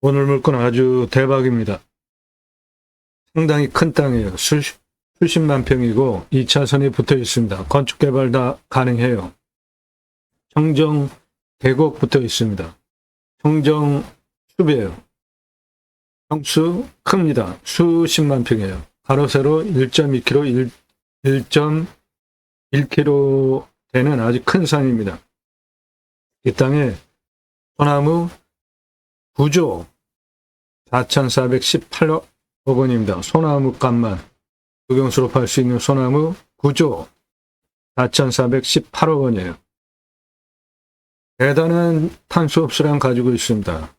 오늘 물건 아주 대박입니다. 상당히 큰 땅이에요. 수십만 평이고 2차선이 붙어 있습니다. 건축 개발 다 가능해요. 청정 계곡 붙어 있습니다. 청정 숲이에요. 평수 큽니다. 수십만 평이에요. 가로 세로 1.2km, 1.1km 되는 아주 큰 산입니다. 이 땅에 소나무 9조 4,418억 원입니다. 소나무 값만 국영수로 팔 수 있는 소나무 9조 4,418억 원이에요. 대단한 탄소 흡수량 가지고 있습니다.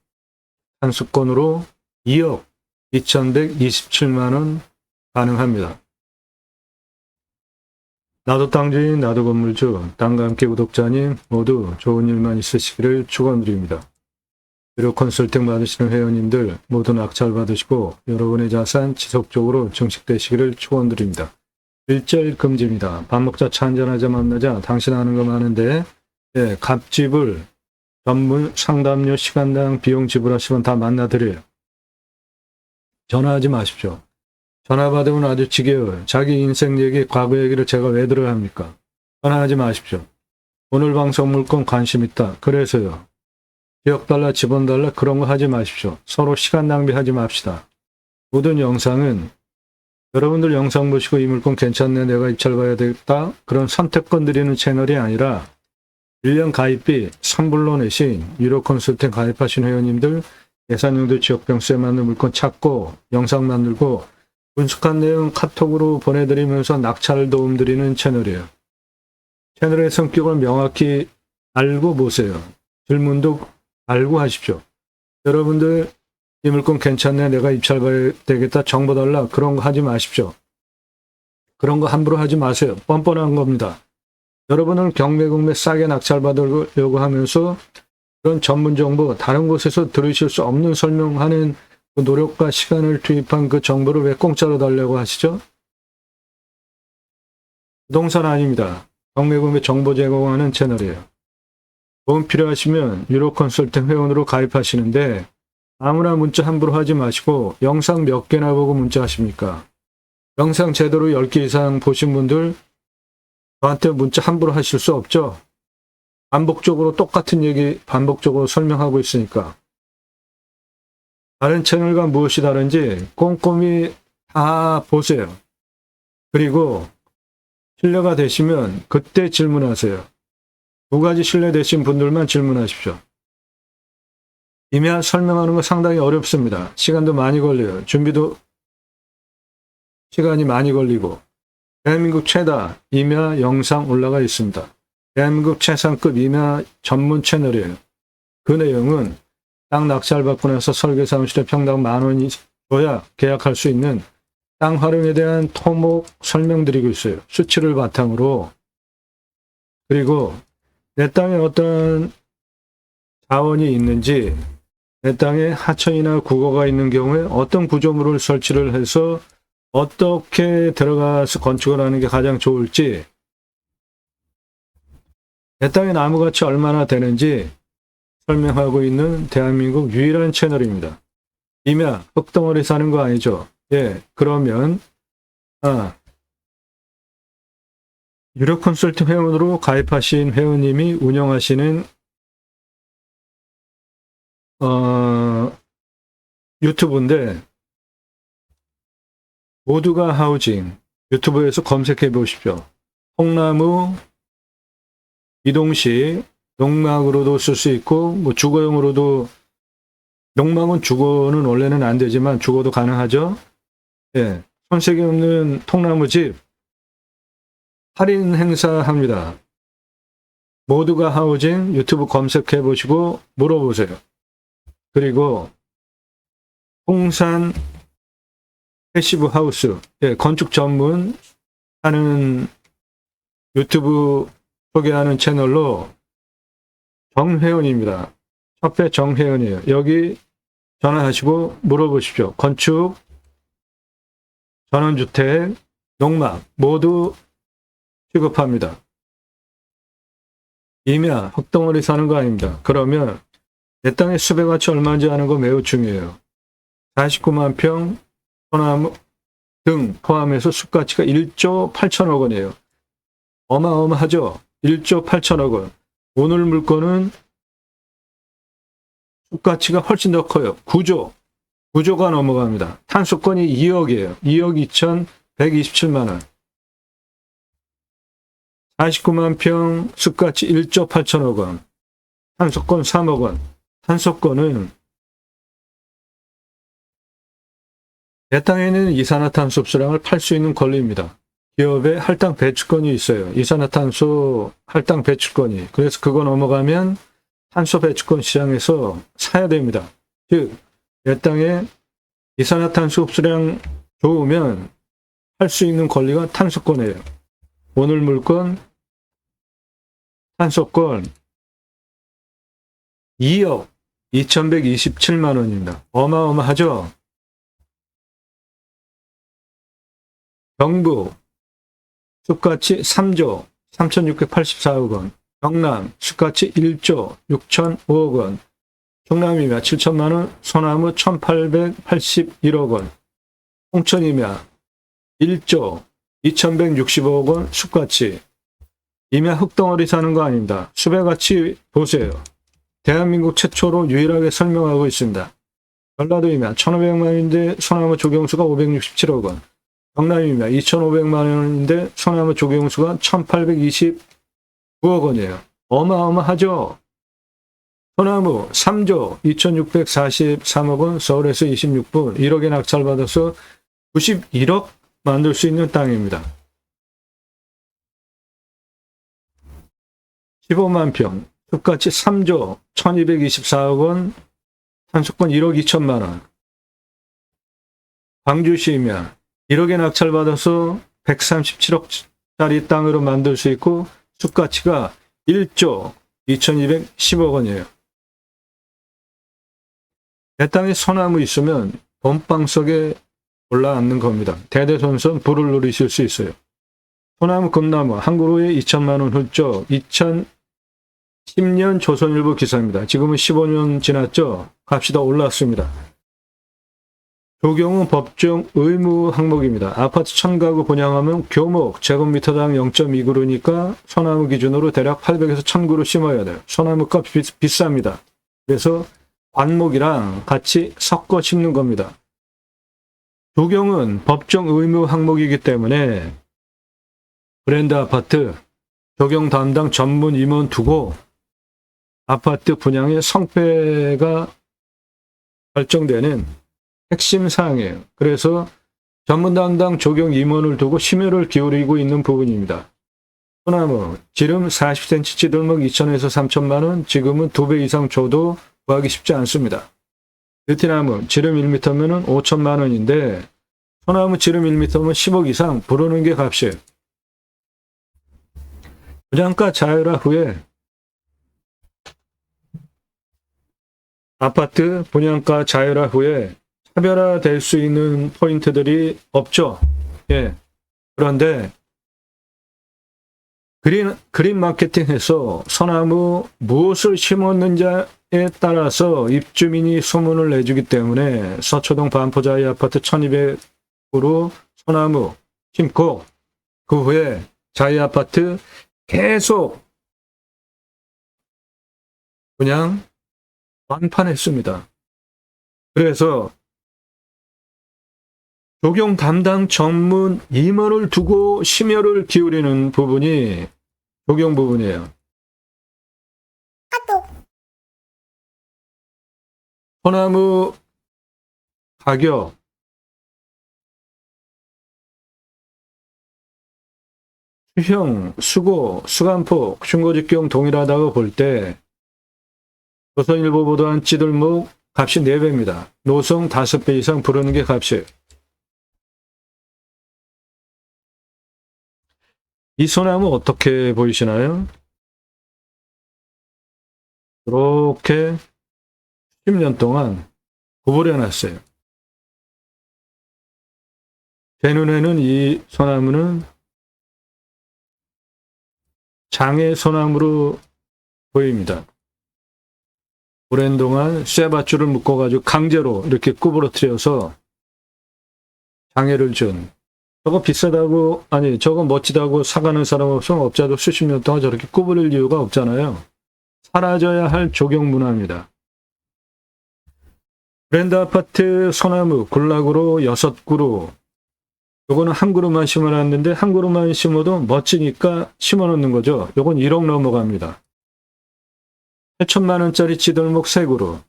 탄수권으로 2억 2,127만 원 가능합니다. 나도 땅주인, 나도 건물주, 땅과 함께 구독자님 모두 좋은 일만 있으시기를 축원드립니다. 유료 컨설팅 받으시는 회원님들 모두 낙찰 받으시고 여러분의 자산 지속적으로 증식되시기를 축원드립니다. 일절 금지입니다. 밥 먹자 차 한잔하자 만나자 당신 아는 거 많은데 갑집을 전문 상담료 시간당 비용 지불하시면 다 만나드려요. 전화하지 마십시오. 전화 받으면 아주 지겨워요. 자기 인생 얘기, 과거 얘기를 제가 왜 들어야 합니까? 전화하지 마십시오. 오늘 방송 물건 관심 있다. 그래서요. 기억 달라, 집원 달라 그런 거 하지 마십시오. 서로 시간 낭비하지 맙시다. 모든 영상은 여러분들 영상 보시고 이 물건 괜찮네, 내가 입찰봐야 되겠다. 그런 선택권 드리는 채널이 아니라 1년 가입비 선불로 내신 유료 컨설팅 가입하신 회원님들 예산용도 지역병수에 맞는 물건 찾고 영상 만들고 분석한 내용 카톡으로 보내드리면서 낙찰 도움 드리는 채널이에요. 채널의 성격을 명확히 알고 보세요. 질문도 알고 하십시오. 여러분들 이 물건 괜찮네, 내가 입찰 봐야 되겠다, 정보 달라 그런 거 하지 마십시오. 그런 거 함부로 하지 마세요. 뻔뻔한 겁니다. 여러분은 경매 싸게 낙찰 받으려고 하면서 그런 전문 정보 다른 곳에서 들으실 수 없는 설명하는 그 노력과 시간을 투입한 그 정보를 왜 공짜로 달라고 하시죠? 부동산 아닙니다. 경매 정보 제공하는 채널이에요. 도움 필요하시면 유료 컨설팅 회원으로 가입하시는데 아무나 문자 함부로 하지 마시고 영상 몇 개나 보고 문자 하십니까? 영상 제대로 10개 이상 보신 분들 저한테 문자 함부로 하실 수 없죠? 반복적으로 똑같은 얘기 반복적으로 설명하고 있으니까. 다른 채널과 무엇이 다른지 꼼꼼히 다 보세요. 그리고 신뢰가 되시면 그때 질문하세요. 2가지 신뢰되신 분들만 질문하십시오. 임야 설명하는 거 상당히 어렵습니다. 시간도 많이 걸려요. 준비도 시간이 많이 걸리고. 대한민국 최다 임야 영상 올라가 있습니다. 대한민국 최상급 임야 전문 채널이에요. 그 내용은 땅 낙찰 받고 나서 설계사무실에 평당 10,000원이 줘야 계약할 수 있는 땅 활용에 대한 토목 설명드리고 있어요. 수치를 바탕으로. 그리고 내 땅에 어떤 자원이 있는지, 내 땅에 하천이나 국어가 있는 경우에 어떤 구조물을 설치를 해서 어떻게 들어가서 건축을 하는 게 가장 좋을지, 내 땅의 나무가치 얼마나 되는지 설명하고 있는 대한민국 유일한 채널입니다. 임야, 흙덩어리 사는 거 아니죠? 예, 그러면 유료 컨설팅 회원으로 가입하신 회원님이 운영하시는 유튜브인데 모두가 하우징 유튜브에서 검색해 보십시오. 통나무 이동식 농막으로도 쓸 수 있고 뭐 주거용으로도, 농막은 주거는 원래는 안 되지만 주거도 가능하죠. 예, 손색이 없는 통나무집 할인 행사합니다. 모두가 하우징 유튜브 검색해 보시고 물어보세요. 그리고 홍산 패시브 하우스, 예, 건축 전문 하는 유튜브 소개하는 채널로 정회원입니다. 협회 정회원이에요. 여기 전화하시고 물어보십시오. 건축, 전원주택, 농막 모두 취급합니다. 임야, 흙덩어리 사는 거 아닙니다. 그러면 내 땅의 수배가치 얼마인지 아는 거 매우 중요해요. 49만 평 소나무 등 포함해서 숲가치가 1조 8천억 원이에요. 어마어마하죠? 1조 8천억 원. 오늘 물건은 숲가치가 훨씬 더 커요. 9조가 넘어갑니다. 탄소권이 2억이에요. 2억 2,127만 원. 49만 평 숲가치 1조 8천억 원. 탄소권 3억 원. 탄소권은 내 땅에는 이산화탄소 수량을 팔 수 있는 권리입니다. 기업의 할당 배출권이 있어요. 이산화탄소 할당 배출권이. 그래서 그거 넘어가면 탄소 배출권 시장에서 사야 됩니다. 즉, 내 땅에 이산화탄소 흡수량 좋으면 할 수 있는 권리가 탄소권이에요. 오늘 물건 탄소권 2억 2,127만 원입니다. 어마어마하죠? 경북 숲가치 3조 3,684억 원, 경남 숲가치 1조 6,005억 원, 경남이면 7천만 원, 소나무 1,881억 원, 홍천이면 1조 2,165억 원 숲가치. 이면 흙덩어리 사는 거 아닙니다. 숲의 가치 보세요. 대한민국 최초로 유일하게 설명하고 있습니다. 전라도이면 1,500만 원인데 소나무 조경수가 567억 원, 경남이면 2,500만 원인데 소나무 조경수가 1,829억 원이에요. 어마어마하죠? 소나무 3조 2,643억 원, 서울에서 26분 1억에 낙찰받아서 91억 만들 수 있는 땅입니다. 15만 평, 숲가치 3조 1,224억 원, 탄소권 1억 2천만 원. 광주시면 1억에 낙찰받아서 137억짜리 땅으로 만들 수 있고 숲가치가 1조 2,210억 원이에요. 내 땅에 소나무 있으면 돈방석에 올라앉는 겁니다. 대대손손 부를 누리실 수 있어요. 소나무 금나무 한 그루에 2천만 원 훌쩍. 2010년 조선일보 기사입니다. 지금은 15년 지났죠. 값이 더 올랐습니다. 조경은 법정 의무 항목입니다. 아파트 1,000가구 분양하면 교목 제곱미터당 0.2그루니까 소나무 기준으로 대략 800에서 1,000그루 심어야 돼요. 소나무 값 비쌉니다. 그래서 관목이랑 같이 섞어 심는 겁니다. 조경은 법정 의무 항목이기 때문에 브랜드 아파트 조경 담당 전문 임원 두고 아파트 분양의 성패가 결정되는 핵심 사항이에요. 그래서 전문 담당 조경 임원을 두고 심혈을 기울이고 있는 부분입니다. 소나무 지름 40cm 찌들목 2,000에서 3천만 원, 지금은 2배 이상 줘도 구하기 쉽지 않습니다. 느티나무 지름 1m면 5천만 원인데 소나무 지름 1m면 10억 이상 부르는 게 값이에요. 분양가 자율화 후에 아파트 분양가 자율화 후에 차별화될 수 있는 포인트들이 없죠. 예. 그런데 그린 마케팅에서 소나무 무엇을 심었는지에 따라서 입주민이 소문을 내주기 때문에 서초동 반포자이 아파트 1,200으로 소나무 심고 그 후에 자이 아파트 계속 그냥 완판했습니다. 그래서 조경 담당 전문 임원을 두고 심혈을 기울이는 부분이 조경 부분이에요. 소나무 가격 수형, 수고, 수간폭, 중고직경 동일하다고 볼 때 조선일보 보도한 찌들목 값이 4배입니다. 노성 5배 이상 부르는 게 값이에요. 이 소나무 어떻게 보이시나요? 이렇게 10년 동안 구부려 놨어요. 제 눈에는 이 소나무는 장애 소나무로 보입니다. 오랜 동안 쇠밧줄을 묶어가지고 강제로 이렇게 구부러뜨려서 장애를 준, 저거 비싸다고, 아니 저거 멋지다고 사가는 사람 없으면 업자도 수십 년 동안 저렇게 구부릴 이유가 없잖아요. 사라져야 할 조경 문화입니다. 브랜드 아파트 소나무 군락으로 6그루, 요거는 한 그루만 심어놨는데 한 그루만 심어도 멋지니까 심어놓는 거죠. 요건 1억 넘어갑니다. 8천만 원짜리 찌들목 3그루.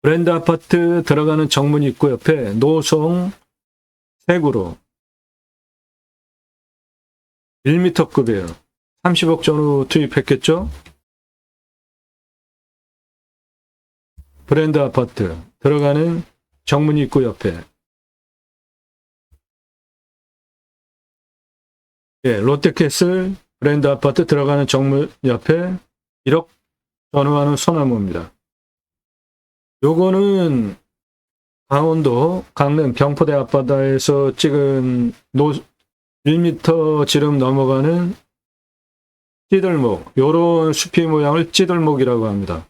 브랜드 아파트 들어가는 정문 입구 옆에 노송 3그루. 1m급이에요. 30억 전후 투입했겠죠? 브랜드 아파트 들어가는 정문 입구 옆에. 예, 롯데캐슬 브랜드 아파트 들어가는 정문 옆에 1억 전후하는 소나무입니다. 요거는 강원도 강릉 경포대 앞바다에서 찍은 1m 지름 넘어가는 찌들목, 요런 숲이 모양을 찌들목이라고 합니다.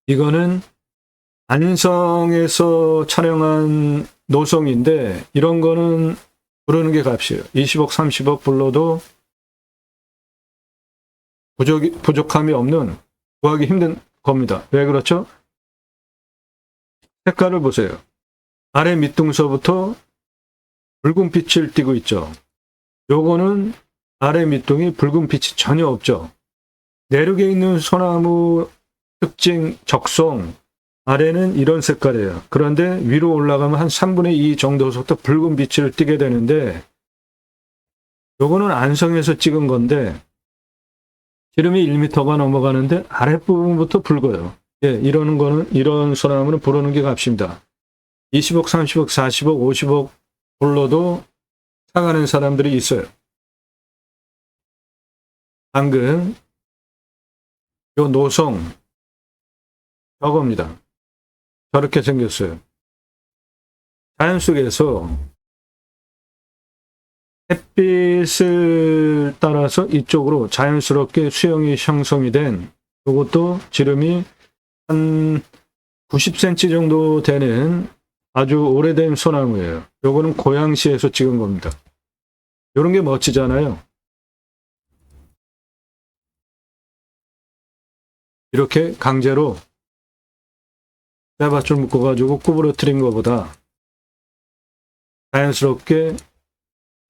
이거는 안성에서 촬영한 노송인데 이런 거는 부르는 게 값이에요. 20억, 30억 불러도 부족함이 없는, 구하기 힘든 겁니다. 왜 그렇죠? 색깔을 보세요. 아래 밑둥서부터 붉은 빛을 띠고 있죠. 요거는 아래 밑둥이 붉은 빛이 전혀 없죠. 내륙에 있는 소나무 특징 적송, 아래는 이런 색깔이에요. 그런데 위로 올라가면 한 3분의 2 정도부터 붉은 빛을 띠게 되는데 요거는 안성에서 찍은 건데 지름이 1m가 넘어가는데 아랫부분부터 붉어요. 예, 이런 소나무는 부르는 게 값입니다. 20억, 30억, 40억, 50억 불러도 사가는 사람들이 있어요. 방금 요 노송 저겁니다. 저렇게 생겼어요. 자연 속에서 햇빛을 따라서 이쪽으로 자연스럽게 수영이 형성이 된, 이것도 지름이 한 90cm 정도 되는 아주 오래된 소나무예요. 요거는 고양시에서 찍은 겁니다. 요런 게 멋지잖아요. 이렇게 강제로 쇠밧줄 묶어가지고 구부러뜨린 것보다 자연스럽게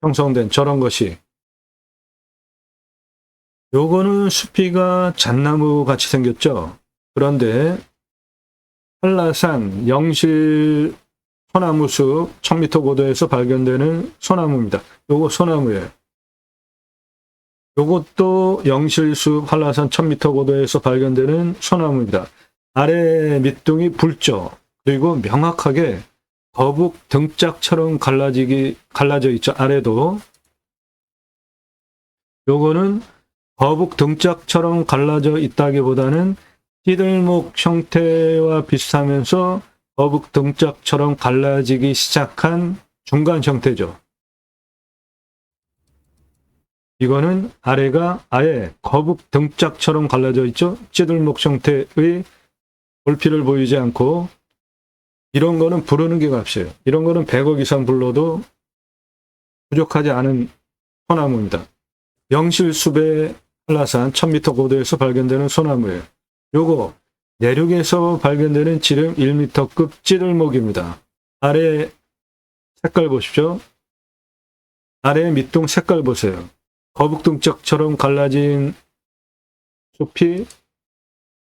형성된 저런 것이, 요거는 숲이가 잣나무 같이 생겼죠. 그런데 한라산 영실 소나무숲 1000m 고도에서 발견되는 소나무입니다. 요거 소나무예요. 요것도 영실숲 한라산 1000m 고도에서 발견되는 소나무입니다. 아래 밑둥이 붉죠. 그리고 명확하게 거북 등짝처럼 갈라져 있죠. 아래도. 요거는 거북 등짝처럼 갈라져 있다기보다는 찌들목 형태와 비슷하면서 거북 등짝처럼 갈라지기 시작한 중간 형태죠. 이거는 아래가 아예 거북 등짝처럼 갈라져 있죠. 찌들목 형태의 볼피를 보이지 않고, 이런 거는 부르는 게 값이에요. 이런 거는 100억 이상 불러도 부족하지 않은 소나무입니다. 영실숲의 한라산 1000m 고도에서 발견되는 소나무예요. 요거 내륙에서 발견되는 지름 1m급 찌들목입니다. 아래 색깔 보십시오. 아래 밑둥 색깔 보세요. 거북등짝처럼 갈라진 숲이,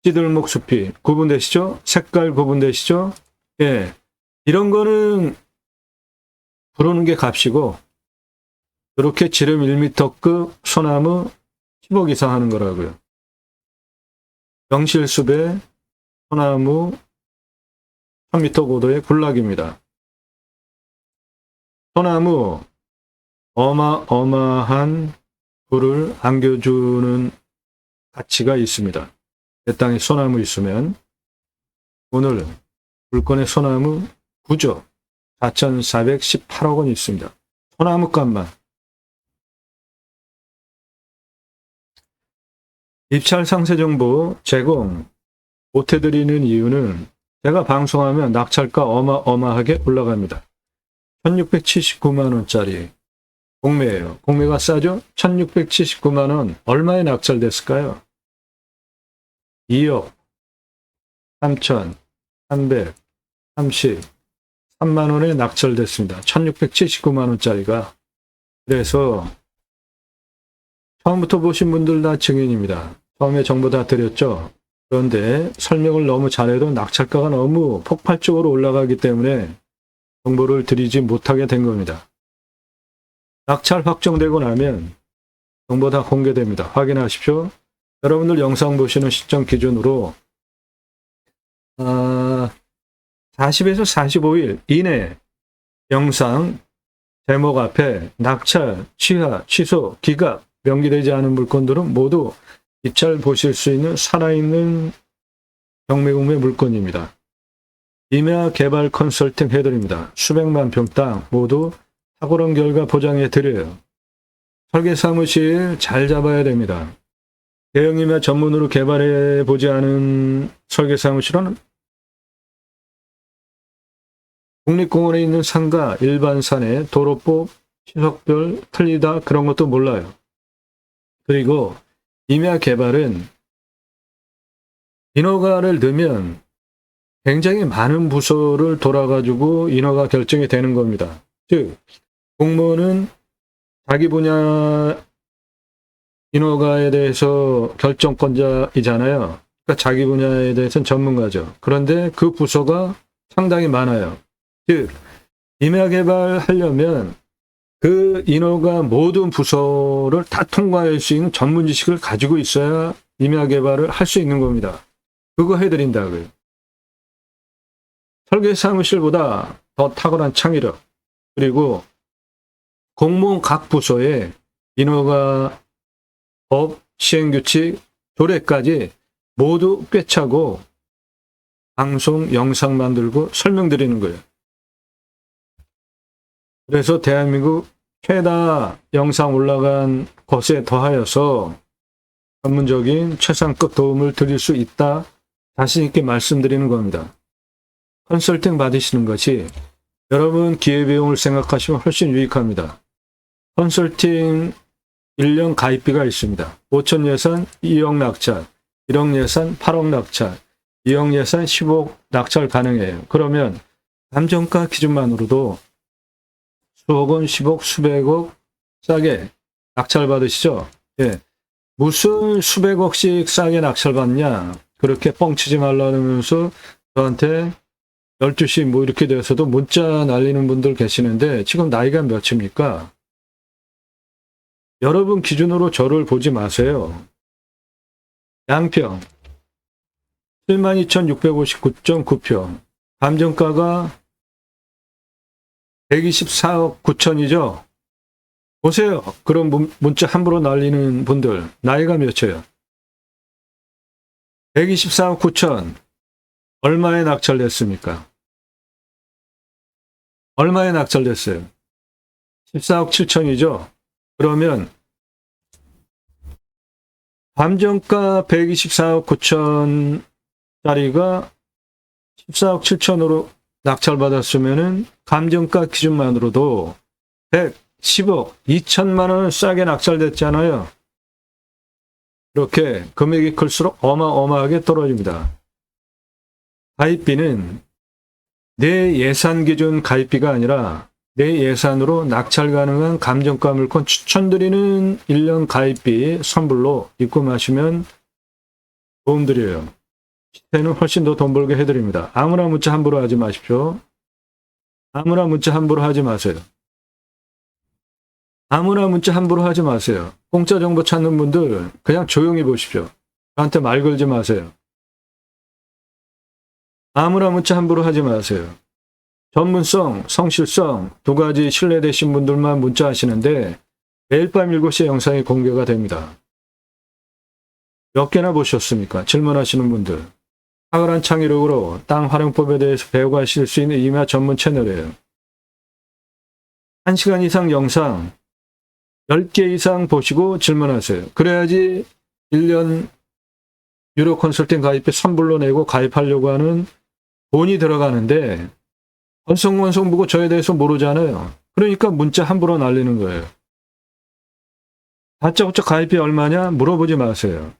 찌들목 숲이 구분되시죠? 색깔 구분되시죠? 예, 이런 거는 부르는 게 값이고, 이렇게 지름 1m급 소나무 10억 이상 하는 거라고요. 영실숲의 소나무 1000m 고도의 군락입니다. 소나무 어마어마한 불을 안겨주는 가치가 있습니다. 내 땅에 소나무 있으면. 오늘 물건의 소나무 구조 4,418억 원 있습니다. 소나무 값만 입찰 상세 정보 제공 못해드리는 이유는 제가 방송하면 낙찰가 어마어마하게 올라갑니다. 1679만 원짜리 공매예요. 공매가 싸죠? 1679만 원 얼마에 낙찰됐을까요? 2억 3,333만 원에 낙찰됐습니다. 1679만 원짜리가. 그래서 처음부터 보신 분들 다 증인입니다. 처음에 정보 다 드렸죠. 그런데 설명을 너무 잘해도 낙찰가가 너무 폭발적으로 올라가기 때문에 정보를 드리지 못하게 된 겁니다. 낙찰 확정되고 나면 정보 다 공개됩니다. 확인하십시오. 여러분들 영상 보시는 시점 기준으로 40에서 45일 이내 영상 제목 앞에 낙찰, 취하, 취소, 기각 명기되지 않은 물건들은 모두 입찰 보실 수 있는 살아있는 경매공매 물건입니다. 임야 개발 컨설팅 해드립니다. 수백만 평 땅 모두 탁월한 결과 보장해 드려요. 설계 사무실 잘 잡아야 됩니다. 대형 임야 전문으로 개발해 보지 않은 설계 사무실은 국립공원에 있는 상가, 일반 산에 도로법, 시속별 틀리다 그런 것도 몰라요. 그리고 임야 개발은 인허가를 넣으면 굉장히 많은 부서를 돌아가지고 인허가 결정이 되는 겁니다. 즉 공무원은 자기 분야 인허가에 대해서 결정권자이잖아요. 그러니까 자기 분야에 대해서는 전문가죠. 그런데 그 부서가 상당히 많아요. 즉 임야 개발하려면 그 인허가 모든 부서를 다 통과할 수 있는 전문 지식을 가지고 있어야 임야 개발을 할 수 있는 겁니다. 그거 해드린다고요. 설계 사무실보다 더 탁월한 창의력, 그리고 공무원 각 부서의 인허가 법, 시행규칙, 조례까지 모두 꿰차고 방송, 영상 만들고 설명드리는 거예요. 그래서 대한민국 최다 영상 올라간 것에 더하여서 전문적인 최상급 도움을 드릴 수 있다. 자신 있게 말씀드리는 겁니다. 컨설팅 받으시는 것이 여러분 기회비용을 생각하시면 훨씬 유익합니다. 컨설팅 1년 가입비가 있습니다. 5천 예산 2억 낙찰, 1억 예산 8억 낙찰, 2억 예산 10억 낙찰 가능해요. 그러면 감정가 기준만으로도 수억 원, 10억, 수백억 싸게 낙찰 받으시죠? 예. 무슨 수백억씩 싸게 낙찰 받냐? 그렇게 뻥치지 말라면서 저한테 12시 뭐 이렇게 돼서도 문자 날리는 분들 계시는데 지금 나이가 몇입니까? 여러분 기준으로 저를 보지 마세요. 양평 72,659.9평 감정가가 124억 9천이죠. 보세요. 그런 문자 함부로 날리는 분들 나이가 몇이에요? 124억 9천 얼마에 낙찰됐습니까? 얼마에 낙찰됐어요? 14억 7천이죠. 그러면 감정가 124억 9천짜리가 14억 7천으로 낙찰받았으면은 감정가 기준만으로도 110억 2천만 원 싸게 낙찰됐잖아요. 이렇게 금액이 클수록 어마어마하게 떨어집니다. 가입비는 내 예산 기준 가입비가 아니라 내 예산으로 낙찰 가능한 감정가 물건 추천드리는 1년 가입비 선불로 입금하시면 도움드려요. 시세는 훨씬 더 돈 벌게 해드립니다. 아무나 문자 함부로 하지 마십시오. 아무나 문자 함부로 하지 마세요. 아무나 문자 함부로 하지 마세요. 공짜 정보 찾는 분들 그냥 조용히 보십시오. 저한테 말 걸지 마세요. 아무나 문자 함부로 하지 마세요. 전문성, 성실성 두 가지 신뢰되신 분들만 문자 하시는데 매일 밤 7시에 영상이 공개가 됩니다. 몇 개나 보셨습니까? 질문하시는 분들. 탁월한 창의력으로 땅 활용법에 대해서 배워가실 수 있는 임야 전문 채널이에요. 1시간 이상 영상 10개 이상 보시고 질문하세요. 그래야지 1년 유료 컨설팅 가입비 선불로 내고 가입하려고 하는 돈이 들어가는데 건성건성 보고 저에 대해서 모르잖아요. 그러니까 문자 함부로 날리는 거예요. 다짜고짜 가입비 얼마냐 물어보지 마세요.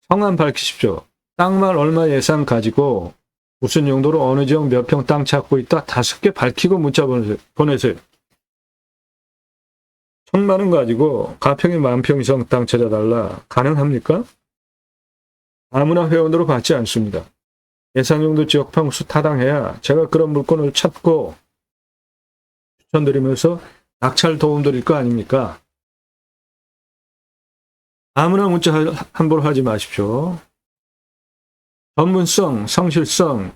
성함 밝히십시오. 땅말 얼마 예산 가지고 무슨 용도로 어느 지역 몇 평 땅 찾고 있다 5개 밝히고 문자 보내세요. 1,000만 원 가지고 가평에 10,000평 이상 땅 찾아달라. 가능합니까? 아무나 회원으로 받지 않습니다. 예산용도 지역 평수 타당해야 제가 그런 물건을 찾고 추천드리면서 낙찰 도움드릴 거 아닙니까? 아무나 문자 함부로 하지 마십시오. 전문성, 성실성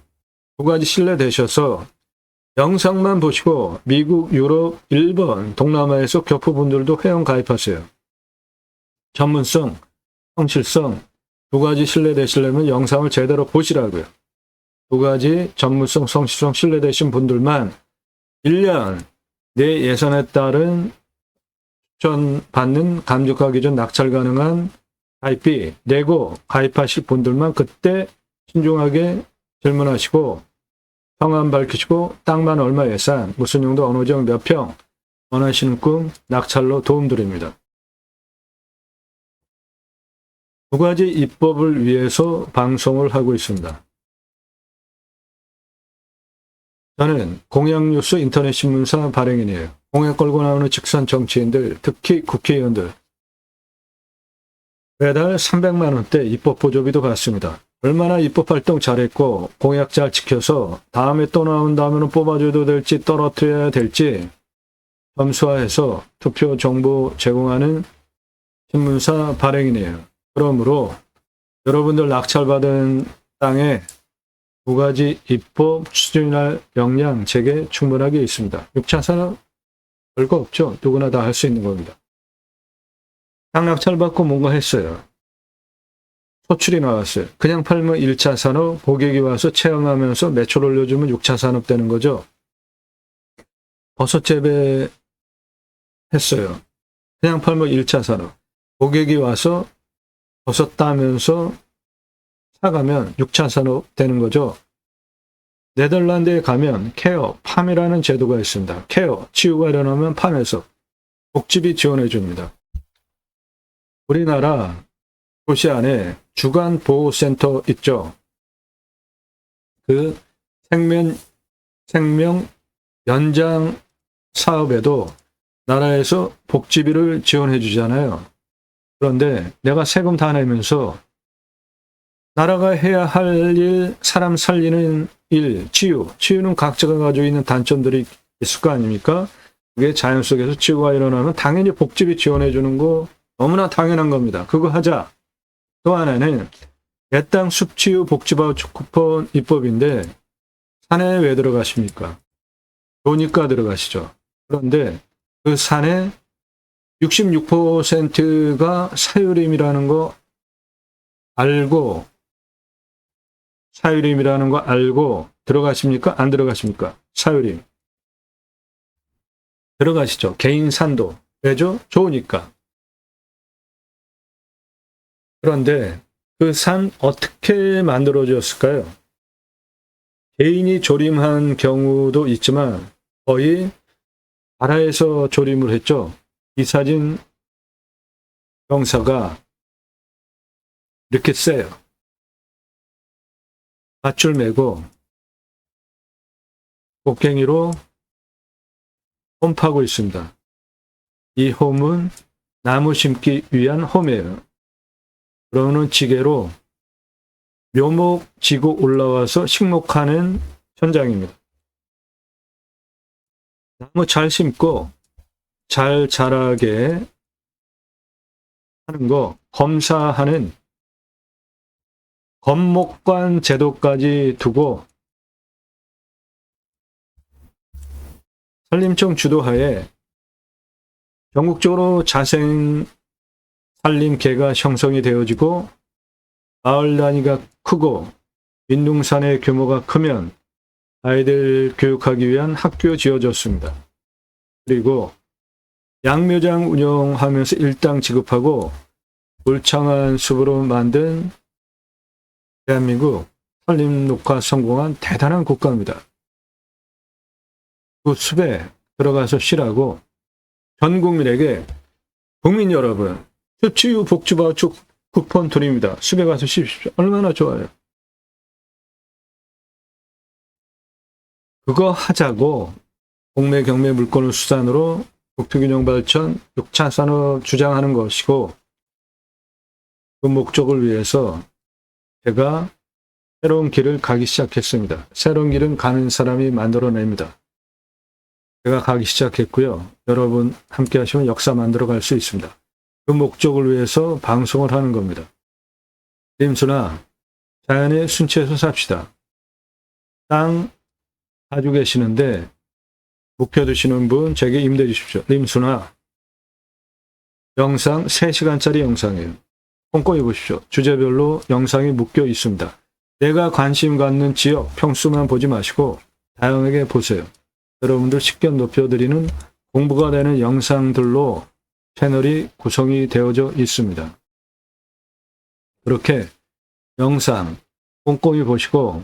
두 가지 신뢰되셔서 영상만 보시고 미국, 유럽, 일본, 동남아에서 교포분들도 회원 가입하세요. 전문성, 성실성 두 가지 신뢰되시려면 영상을 제대로 보시라고요. 두 가지 전문성, 성실성 신뢰되신 분들만 1년 내 예산에 따른 추천받는 감독화 기준 낙찰 가능한 가입비 내고 가입하실 분들만 그때 신중하게 질문하시고 성함 밝히시고 땅만 얼마 예산, 무슨 용도 어느 지역 몇 평 원하시는 꿈 낙찰로 도움드립니다. 두 가지 입법을 위해서 방송을 하고 있습니다. 저는 공약뉴스 인터넷 신문사 발행인이에요. 공약 걸고 나오는 직선 정치인들, 특히 국회의원들 매달 300만 원대 입법 보조비도 받습니다. 얼마나 입법활동 잘했고 공약 잘 지켜서 다음에 또 나온다면 뽑아줘도 될지 떨어뜨려야 될지 점수화해서 투표 정보 제공하는 신문사 발행인이에요. 그러므로 여러분들 낙찰받은 땅에 두 가지 입법 추진할 역량 제게 충분하게 있습니다. 6차 산업 별거 없죠. 누구나 다 할 수 있는 겁니다. 땅 낙찰받고 뭔가 했어요. 소출이 나왔어요. 그냥 팔면 1차 산업, 고객이 와서 체험하면서 매출 올려주면 6차 산업 되는 거죠. 버섯 재배 했어요. 그냥 팔면 1차 산업. 고객이 와서 버섯 따면서 사가면 6차 산업 되는 거죠. 네덜란드에 가면 케어, 팜이라는 제도가 있습니다. 케어, 치유가 일어나면 팜에서 복지비 지원해 줍니다. 우리나라 도시 안에 주간보호센터 있죠. 그 생명 연장 사업에도 나라에서 복지비를 지원해 주잖아요. 그런데 내가 세금 다 내면서 나라가 해야 할 일, 사람 살리는 일, 치유는 각자가 가지고 있는 단점들이 있을 거 아닙니까? 그게 자연 속에서 치유가 일어나면 당연히 복지비 지원해 주는 거 너무나 당연한 겁니다. 그거 하자. 또 하나는 내 땅 숲치유 복지바우처 쿠폰 입법인데 산에 왜 들어가십니까? 좋으니까 들어가시죠. 그런데 그 산에 66%가 사유림이라는 거 알고 사유림이라는 거 알고 들어가십니까? 안 들어가십니까? 사유림. 들어가시죠. 개인 산도. 왜죠? 좋으니까. 그런데 그 산 어떻게 만들어졌을까요? 개인이 조림한 경우도 있지만 거의 나라에서 조림을 했죠. 이 사진 경사가 이렇게 세요. 밧줄 메고 곡괭이로 홈 파고 있습니다. 이 홈은 나무 심기 위한 홈이에요. 그러는 지게로 묘목 지고 올라와서 식목하는 현장입니다. 나무 잘 심고 잘 자라게 하는 거 검사하는 검목관 제도까지 두고 산림청 주도하에 전국적으로 자생 산림계가 형성이 되어지고 마을 단위가 크고 민둥산의 규모가 크면 아이들 교육하기 위한 학교 지어졌습니다. 그리고 양묘장 운영하면서 일당 지급하고 울창한 숲으로 만든 대한민국 산림 녹화 성공한 대단한 국가입니다. 그 숲에 들어가서 쉬라고 전 국민에게 국민 여러분 수치유 복지바우처 쿠폰 드립니다. 숲에 가서 쉬십시오. 얼마나 좋아요. 그거 하자고 공매 경매 물건을 수단으로 국토균형 발전 6차 산업 주장하는 것이고 그 목적을 위해서 제가 새로운 길을 가기 시작했습니다. 새로운 길은 가는 사람이 만들어냅니다. 제가 가기 시작했고요. 여러분 함께 하시면 역사 만들어 갈 수 있습니다. 그 목적을 위해서 방송을 하는 겁니다. 림수나 자연의 순치에서 삽시다. 땅 가지고 계시는데 묵혀두시는 분 제게 임대 주십시오. 림수나 영상 3시간짜리 영상이에요. 꼼꼼히 보십시오. 주제별로 영상이 묶여 있습니다. 내가 관심 갖는 지역 평수만 보지 마시고 다양하게 보세요. 여러분들 식견 높여드리는 공부가 되는 영상들로 채널이 구성이 되어져 있습니다. 그렇게 영상 꼼꼼히 보시고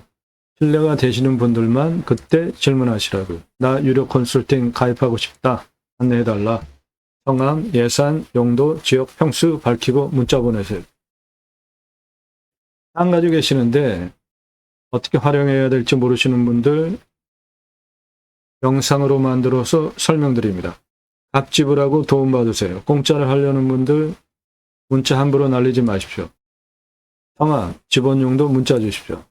신뢰가 되시는 분들만 그때 질문하시라고요. 나 유료 컨설팅 가입하고 싶다. 안내해달라. 성함, 예산, 용도, 지역 평수 밝히고 문자 보내세요. 땅 가지고 계시는데 어떻게 활용해야 될지 모르시는 분들 영상으로 만들어서 설명드립니다. 값지불하고 도움받으세요. 공짜를 하려는 분들 문자 함부로 날리지 마십시오. 성함, 지번용도 문자 주십시오.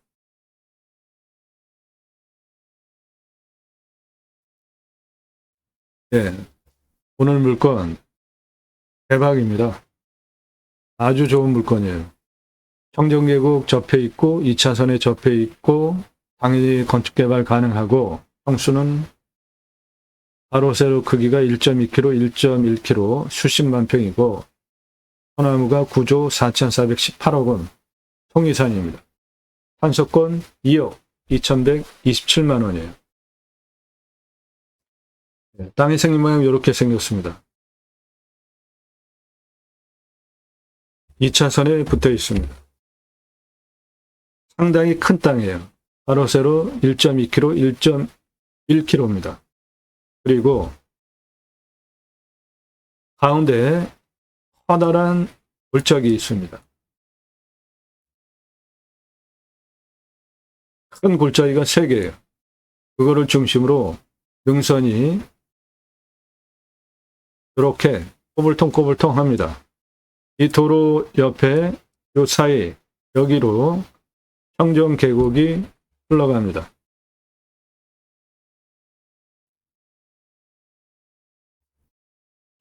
네, 오늘 물건 대박입니다. 아주 좋은 물건이에요. 청정계곡 접해 있고 2차선에 접해 있고 당연히 건축개발 가능하고 평수는 가로 세로 크기가 1.2km, 1.1km 수십만 평이고 소나무가 9조 4,418억 원 통이산입니다. 판소권 2억 2,127만 원이에요. 땅의 생긴 모양이 이렇게 생겼습니다. 2차선에 붙어 있습니다. 상당히 큰 땅이에요. 가로 세로 1.2km, 1.1km입니다. 그리고 가운데에 커다란 골짜기 있습니다. 큰 골짜기가 3개예요. 그거를 중심으로 능선이 이렇게 꼬불통꼬불통 합니다. 이 도로 옆에 요 사이 여기로 청정계곡이 흘러갑니다.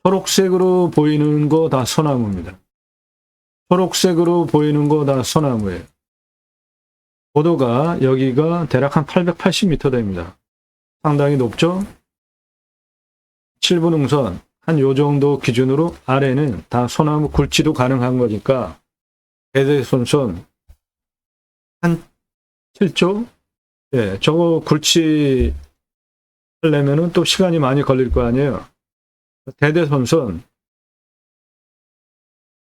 초록색으로 보이는 거 다 소나무입니다. 초록색으로 보이는 거 다 소나무예요. 고도가 여기가 대략 한 880m 됩니다. 상당히 높죠? 7분 능선 한 요 정도 기준으로 아래는 다 소나무 굴치도 가능한 거니까 대대손손 한 7조? 예, 저거 굴치 하려면은 또 시간이 많이 걸릴 거 아니에요. 대대손손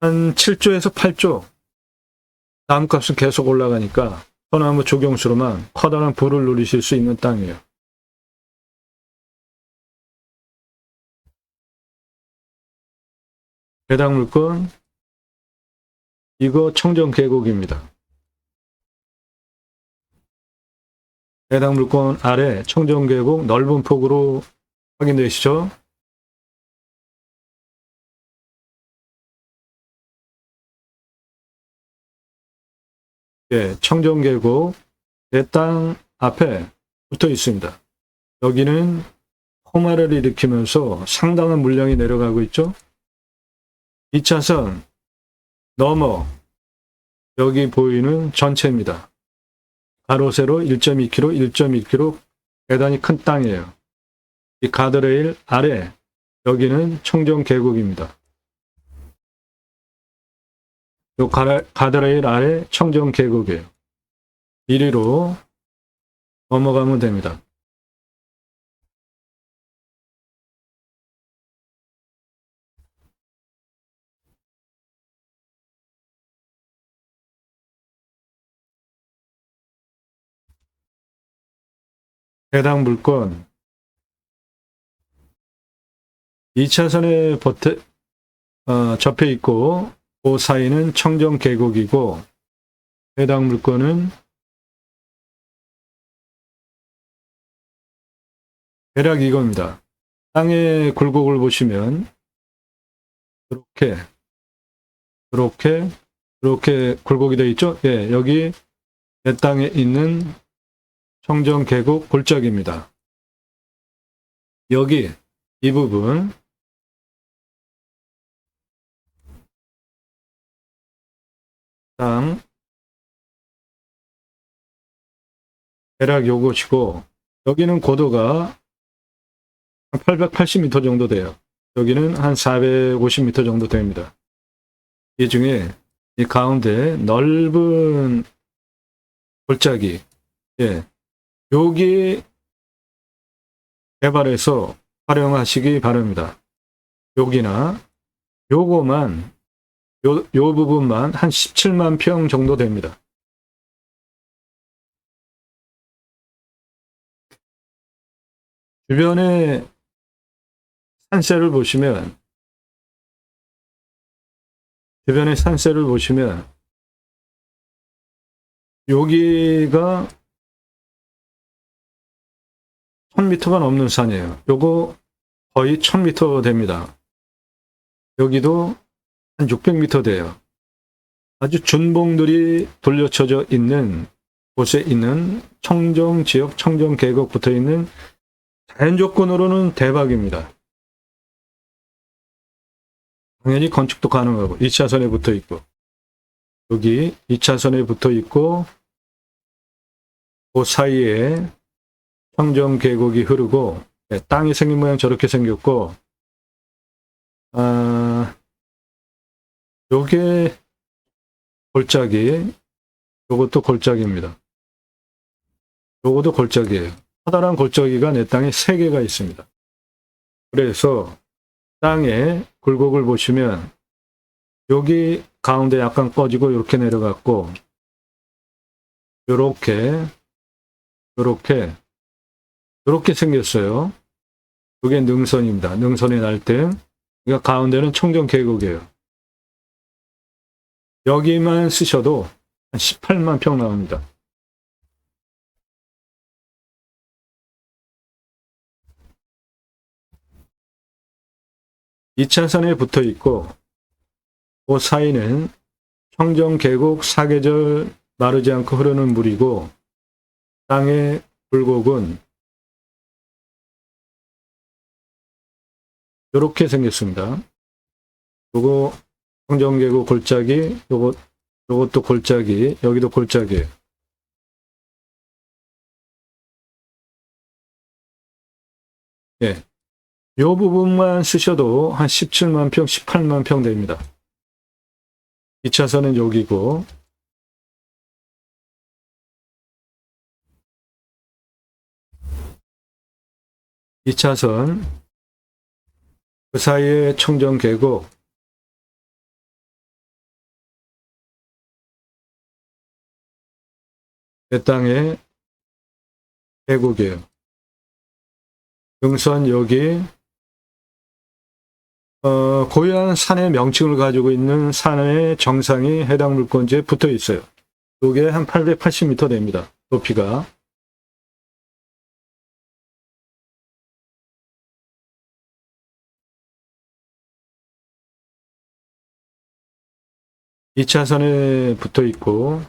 한 7조에서 8조 나무값은 계속 올라가니까 소나무 조경수로만 커다란 부를 누리실 수 있는 땅이에요. 해당 물건 이거 청정계곡입니다. 해당 물건 아래 청정계곡 넓은 폭으로 확인되시죠? 예, 청정계곡 내 땅 앞에 붙어 있습니다. 여기는 홍화를 일으키면서 상당한 물량이 내려가고 있죠. 2차선 넘어 여기 보이는 전체입니다. 가로 세로 1.2km, 1.1km 대단히 큰 땅이에요. 이 가드레일 아래 여기는 청정계곡입니다. 이 가드레일 아래 청정계곡이에요. 이리로 넘어가면 됩니다. 해당 물건 2차선에 접해 있고 그 사이는 청정 계곡이고 해당 물건은 대략 이겁니다. 땅의 굴곡을 보시면 이렇게 굴곡이 되어 있죠? 예, 여기 내 땅에 있는 청정 계곡 골짜기입니다. 여기 이 부분 땅 대략 요것이고 여기는 고도가 한 880m 정도 돼요. 여기는 한 450m 정도 됩니다. 이 중에 이 가운데 넓은 골짜기, 예, 여기 개발해서 활용하시기 바랍니다. 여기나 요거만 요 부분만 한 17만 평 정도 됩니다. 주변에 산세를 보시면 여기가 1000m가 넘는 산이에요. 요거 거의 1000m 됩니다. 여기도 한 600m 돼요. 아주 준봉들이 돌려쳐져 있는 곳에 있는 청정지역, 청정계곡 붙어 있는 자연 조건으로는 대박입니다. 당연히 건축도 가능하고 2차선에 붙어 있고 여기 2차선에 붙어 있고 그 사이에 청정계곡이 흐르고 땅이 생긴 모양 저렇게 생겼고 요게 골짜기, 요것도 골짜기입니다. 요것도 골짜기예요. 커다란 골짜기가 내 땅에 3개가 있습니다. 그래서 땅에 굴곡을 보시면 여기 가운데 약간 꺼지고 이렇게 내려갔고 요렇게 생겼어요. 이게 능선입니다. 능선의 날등. 그러니까 가운데는 청정 계곡이에요. 여기만 쓰셔도 한 18만 평 나옵니다. (2차선에) 붙어 있고 그 사이는 청정 계곡 사계절 마르지 않고 흐르는 물이고 땅의 굴곡은 이렇게 생겼습니다. 요거 청정계곡 골짜기, 요것도 골짜기, 여기도 골짜기예요. 예. 요 부분만 쓰셔도 한 17만 평, 18만 평 됩니다. 2차선은 여기고 2차선 그 사이에 청정계곡 내 땅에 계곡이에요. 능선 여기 고유한 산의 명칭을 가지고 있는 산의 정상이 해당 물건지에 붙어 있어요. 이게 한 880m 됩니다. 높이가. (2차선에) 붙어 있고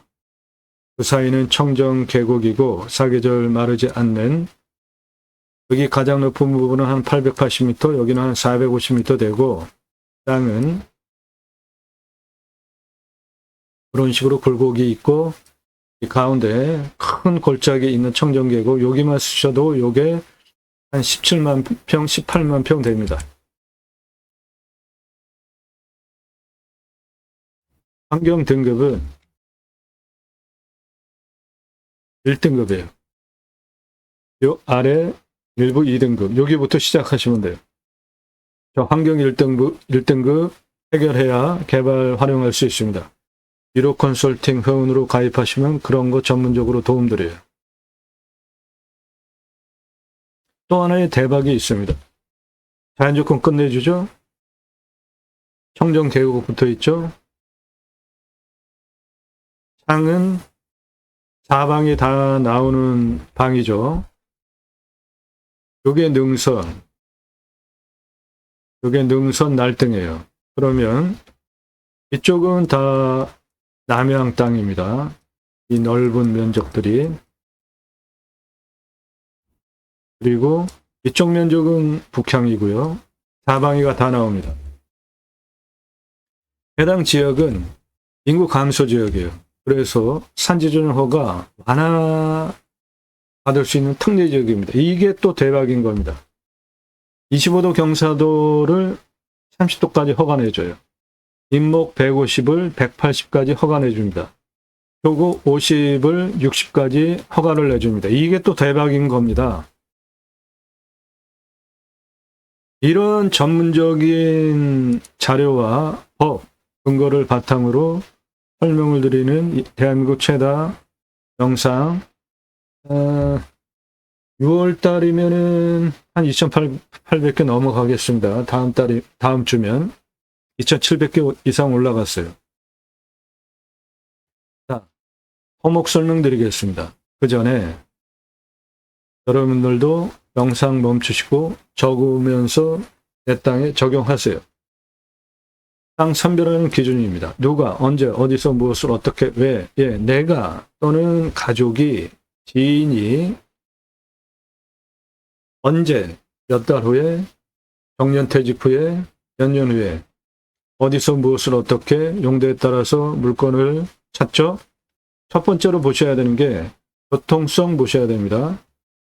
그 사이는 청정 계곡이고 사계절 마르지 않는 여기 가장 높은 부분은 한 880m, 여기는 한 450m 되고 땅은 그런 식으로 굴곡이 있고 이 가운데 큰 골짜기 있는 청정계곡 여기만 쓰셔도 요게 한 17만 평, 18만 평 됩니다. 환경 등급은 1등급이에요. 요 아래 일부 2등급 여기부터 시작하시면 돼요. 환경 1등급 해결해야 개발 활용할 수 있습니다. 유로 컨설팅 회원으로 가입하시면 그런 거 전문적으로 도움드려요. 또 하나의 대박이 있습니다. 자연조건 끝내주죠. 청정 계곡 붙어 있죠. 창은 4방이 다 나오는 방이죠. 요게 능선 날등이에요. 그러면 이쪽은 다 남해안 땅입니다. 이 넓은 면적들이. 그리고 이쪽 면적은 북향이고요. 4방이가 다 나옵니다. 해당 지역은 인구 감소 지역이에요. 그래서 산지조정 허가 완화 받을 수 있는 특례 지역입니다. 이게 또 대박인 겁니다. 25도 경사도를 30도까지 허가내줘요. 인목 150을 180까지 허가내줍니다. 표고 50을 60까지 허가를 내줍니다. 이게 또 대박인 겁니다. 이런 전문적인 자료와 법, 근거를 바탕으로 설명을 드리는 대한민국 최다 영상, 6월 달이면은 한 2,800개 넘어가겠습니다. 다음 주면 2,700개 이상 올라갔어요. 자, 토목 설명드리겠습니다. 그 전에 여러분들도 영상 멈추시고 적으면서 내 땅에 적용하세요. 땅 선별하는 기준입니다. 누가, 언제, 어디서, 무엇을, 어떻게, 왜, 내가 또는 가족이, 지인이 언제, 몇 달 후에, 정년퇴직 후에, 몇 년 후에, 어디서 무엇을 어떻게, 용도에 따라서 물건을 찾죠? 첫 번째로 보셔야 되는 게 교통성 보셔야 됩니다.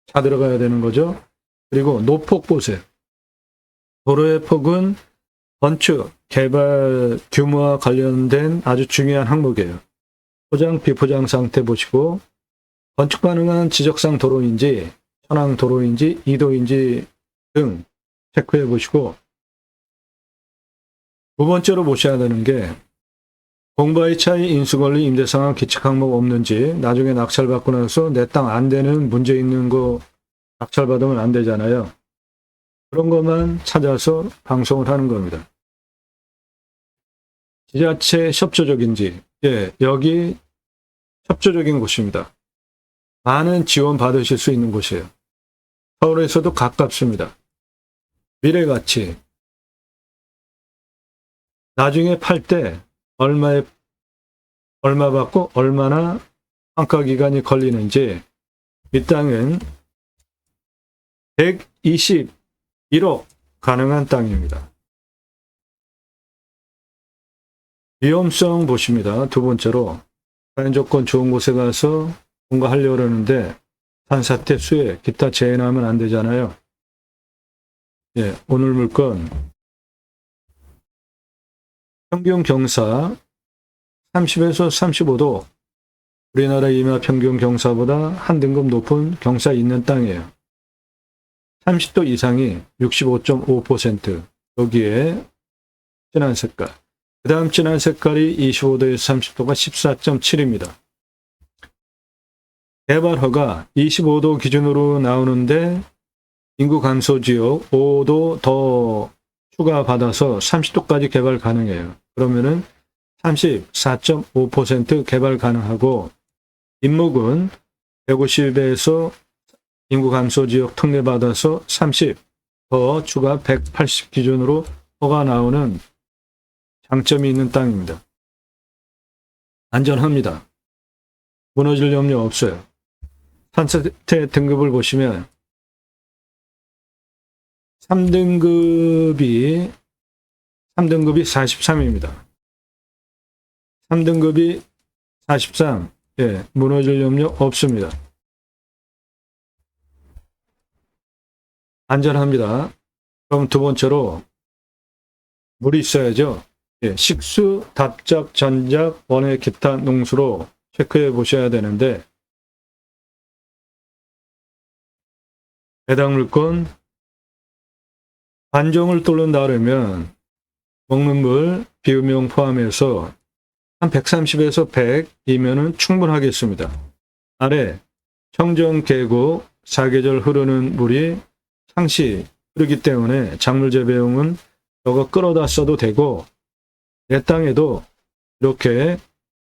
차 들어가야 되는 거죠. 그리고 노폭 보세요. 도로의 폭은 건축, 개발 규모와 관련된 아주 중요한 항목이에요. 포장, 비포장 상태 보시고 건축 가능한 지적상 도로인지 현황 도로인지 이도인지 등 체크해 보시고 두 번째로 보셔야 되는 게 공바의 차이, 인수권리, 임대상황, 기책 항목 없는지 나중에 낙찰받고 나서 내 땅 안 되는 문제 있는 거 낙찰받으면 안 되잖아요. 그런 것만 찾아서 방송을 하는 겁니다. 지자체 협조적인지, 여기 협조적인 곳입니다. 많은 지원 받으실 수 있는 곳이에요. 서울에서도 가깝습니다. 미래가치. 나중에 팔 때 얼마 받고 얼마나 환가 기간이 걸리는지 이 땅은 121억 가능한 땅입니다. 위험성 보십니다. 두 번째로 자연조건 좋은 곳에 가서 뭔가 하려고 그러는데 산사태, 수해, 기타 재해나면 안 되잖아요. 오늘 물건 평균 경사 30에서 35도 우리나라 임야 평균 경사보다 한 등급 높은 경사 있는 땅이에요. 30도 이상이 65.5%. 여기에 진한 색깔. 그 다음 진한 색깔이 25도에서 30도가 14.7입니다. 개발허가 25도 기준으로 나오는데 인구 감소 지역 5도 더 추가받아서 30도까지 개발 가능해요. 그러면은 34.5% 개발 가능하고 인목은 150에서 인구 감소 지역 특례받아서 30 더 추가 180 기준으로 허가 나오는 장점이 있는 땅입니다. 안전합니다. 무너질 염려 없어요. 산사태 등급을 보시면 3등급이 43입니다. 3등급이 43. 무너질 염려 없습니다. 안전합니다. 그럼 두 번째로 물이 있어야죠. 식수, 답작, 전작, 원해, 기타, 농수로 체크해 보셔야 되는데 해당 물건 관종을 뚫는다 그러면 먹는 물, 비음용 포함해서 한 130에서 100이면은 충분하겠습니다. 아래 청정 계곡 사계절 흐르는 물이 상시 흐르기 때문에 작물 재배용은 저거 끌어다 써도 되고, 내 땅에도 이렇게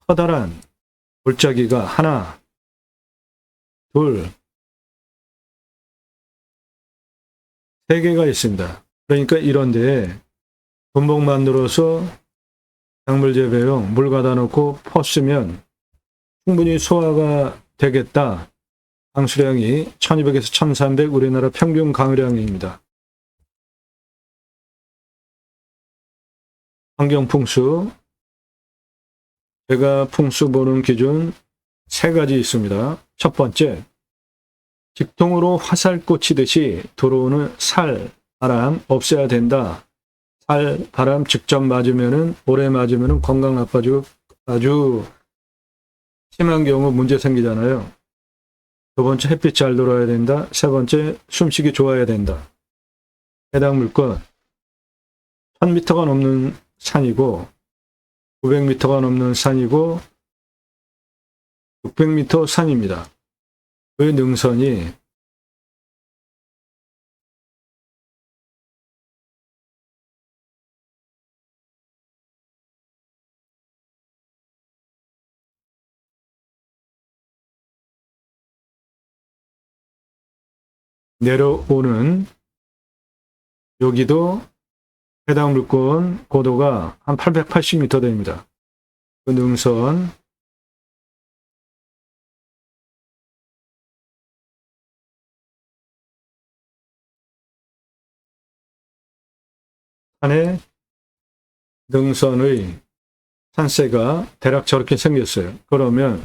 커다란 골짜기가 하나, 둘, 세 개가 있습니다. 그러니까 이런 데에 분봉 만들어서 작물 재배용 물 가다 놓고 퍼쓰면 충분히 소화가 되겠다. 강수량이 1200에서 1300 우리나라 평균 강우량입니다. 환경풍수, 제가 풍수 보는 기준 세 가지 있습니다. 첫 번째, 직통으로 화살 꽂히듯이 들어오는 살, 바람 없애야 된다. 살, 바람 직접 맞으면은, 오래 맞으면은 건강 나빠지고 아주 심한 경우 문제 생기잖아요. 두 번째, 햇빛 잘 들어와야 된다. 세 번째, 숨쉬기 좋아야 된다. 해당 물건 1000m가 넘는 산이고 900m가 넘는 산이고 600m 산입니다. 그 능선이 내려오는 여기도 해당 물건 고도가 한 880m 됩니다. 그 능선 산의 능선의 산세가 대략 저렇게 생겼어요. 그러면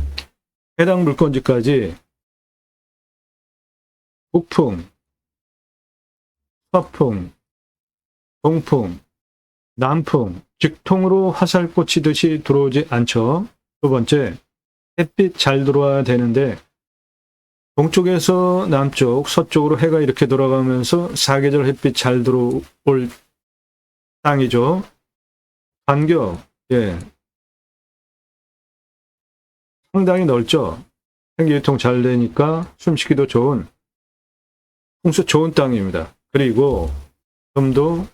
해당 물건지까지 북풍, 서풍, 동풍, 남풍, 직통으로 화살 꽂히듯이 들어오지 않죠. 두 번째, 햇빛 잘 들어와야 되는데 동쪽에서 남쪽, 서쪽으로 해가 이렇게 돌아가면서 사계절 햇빛 잘 들어올 땅이죠. 간격, 상당히 넓죠. 생기유통 잘 되니까 숨쉬기도 좋은 풍수 좋은 땅입니다. 그리고 좀 더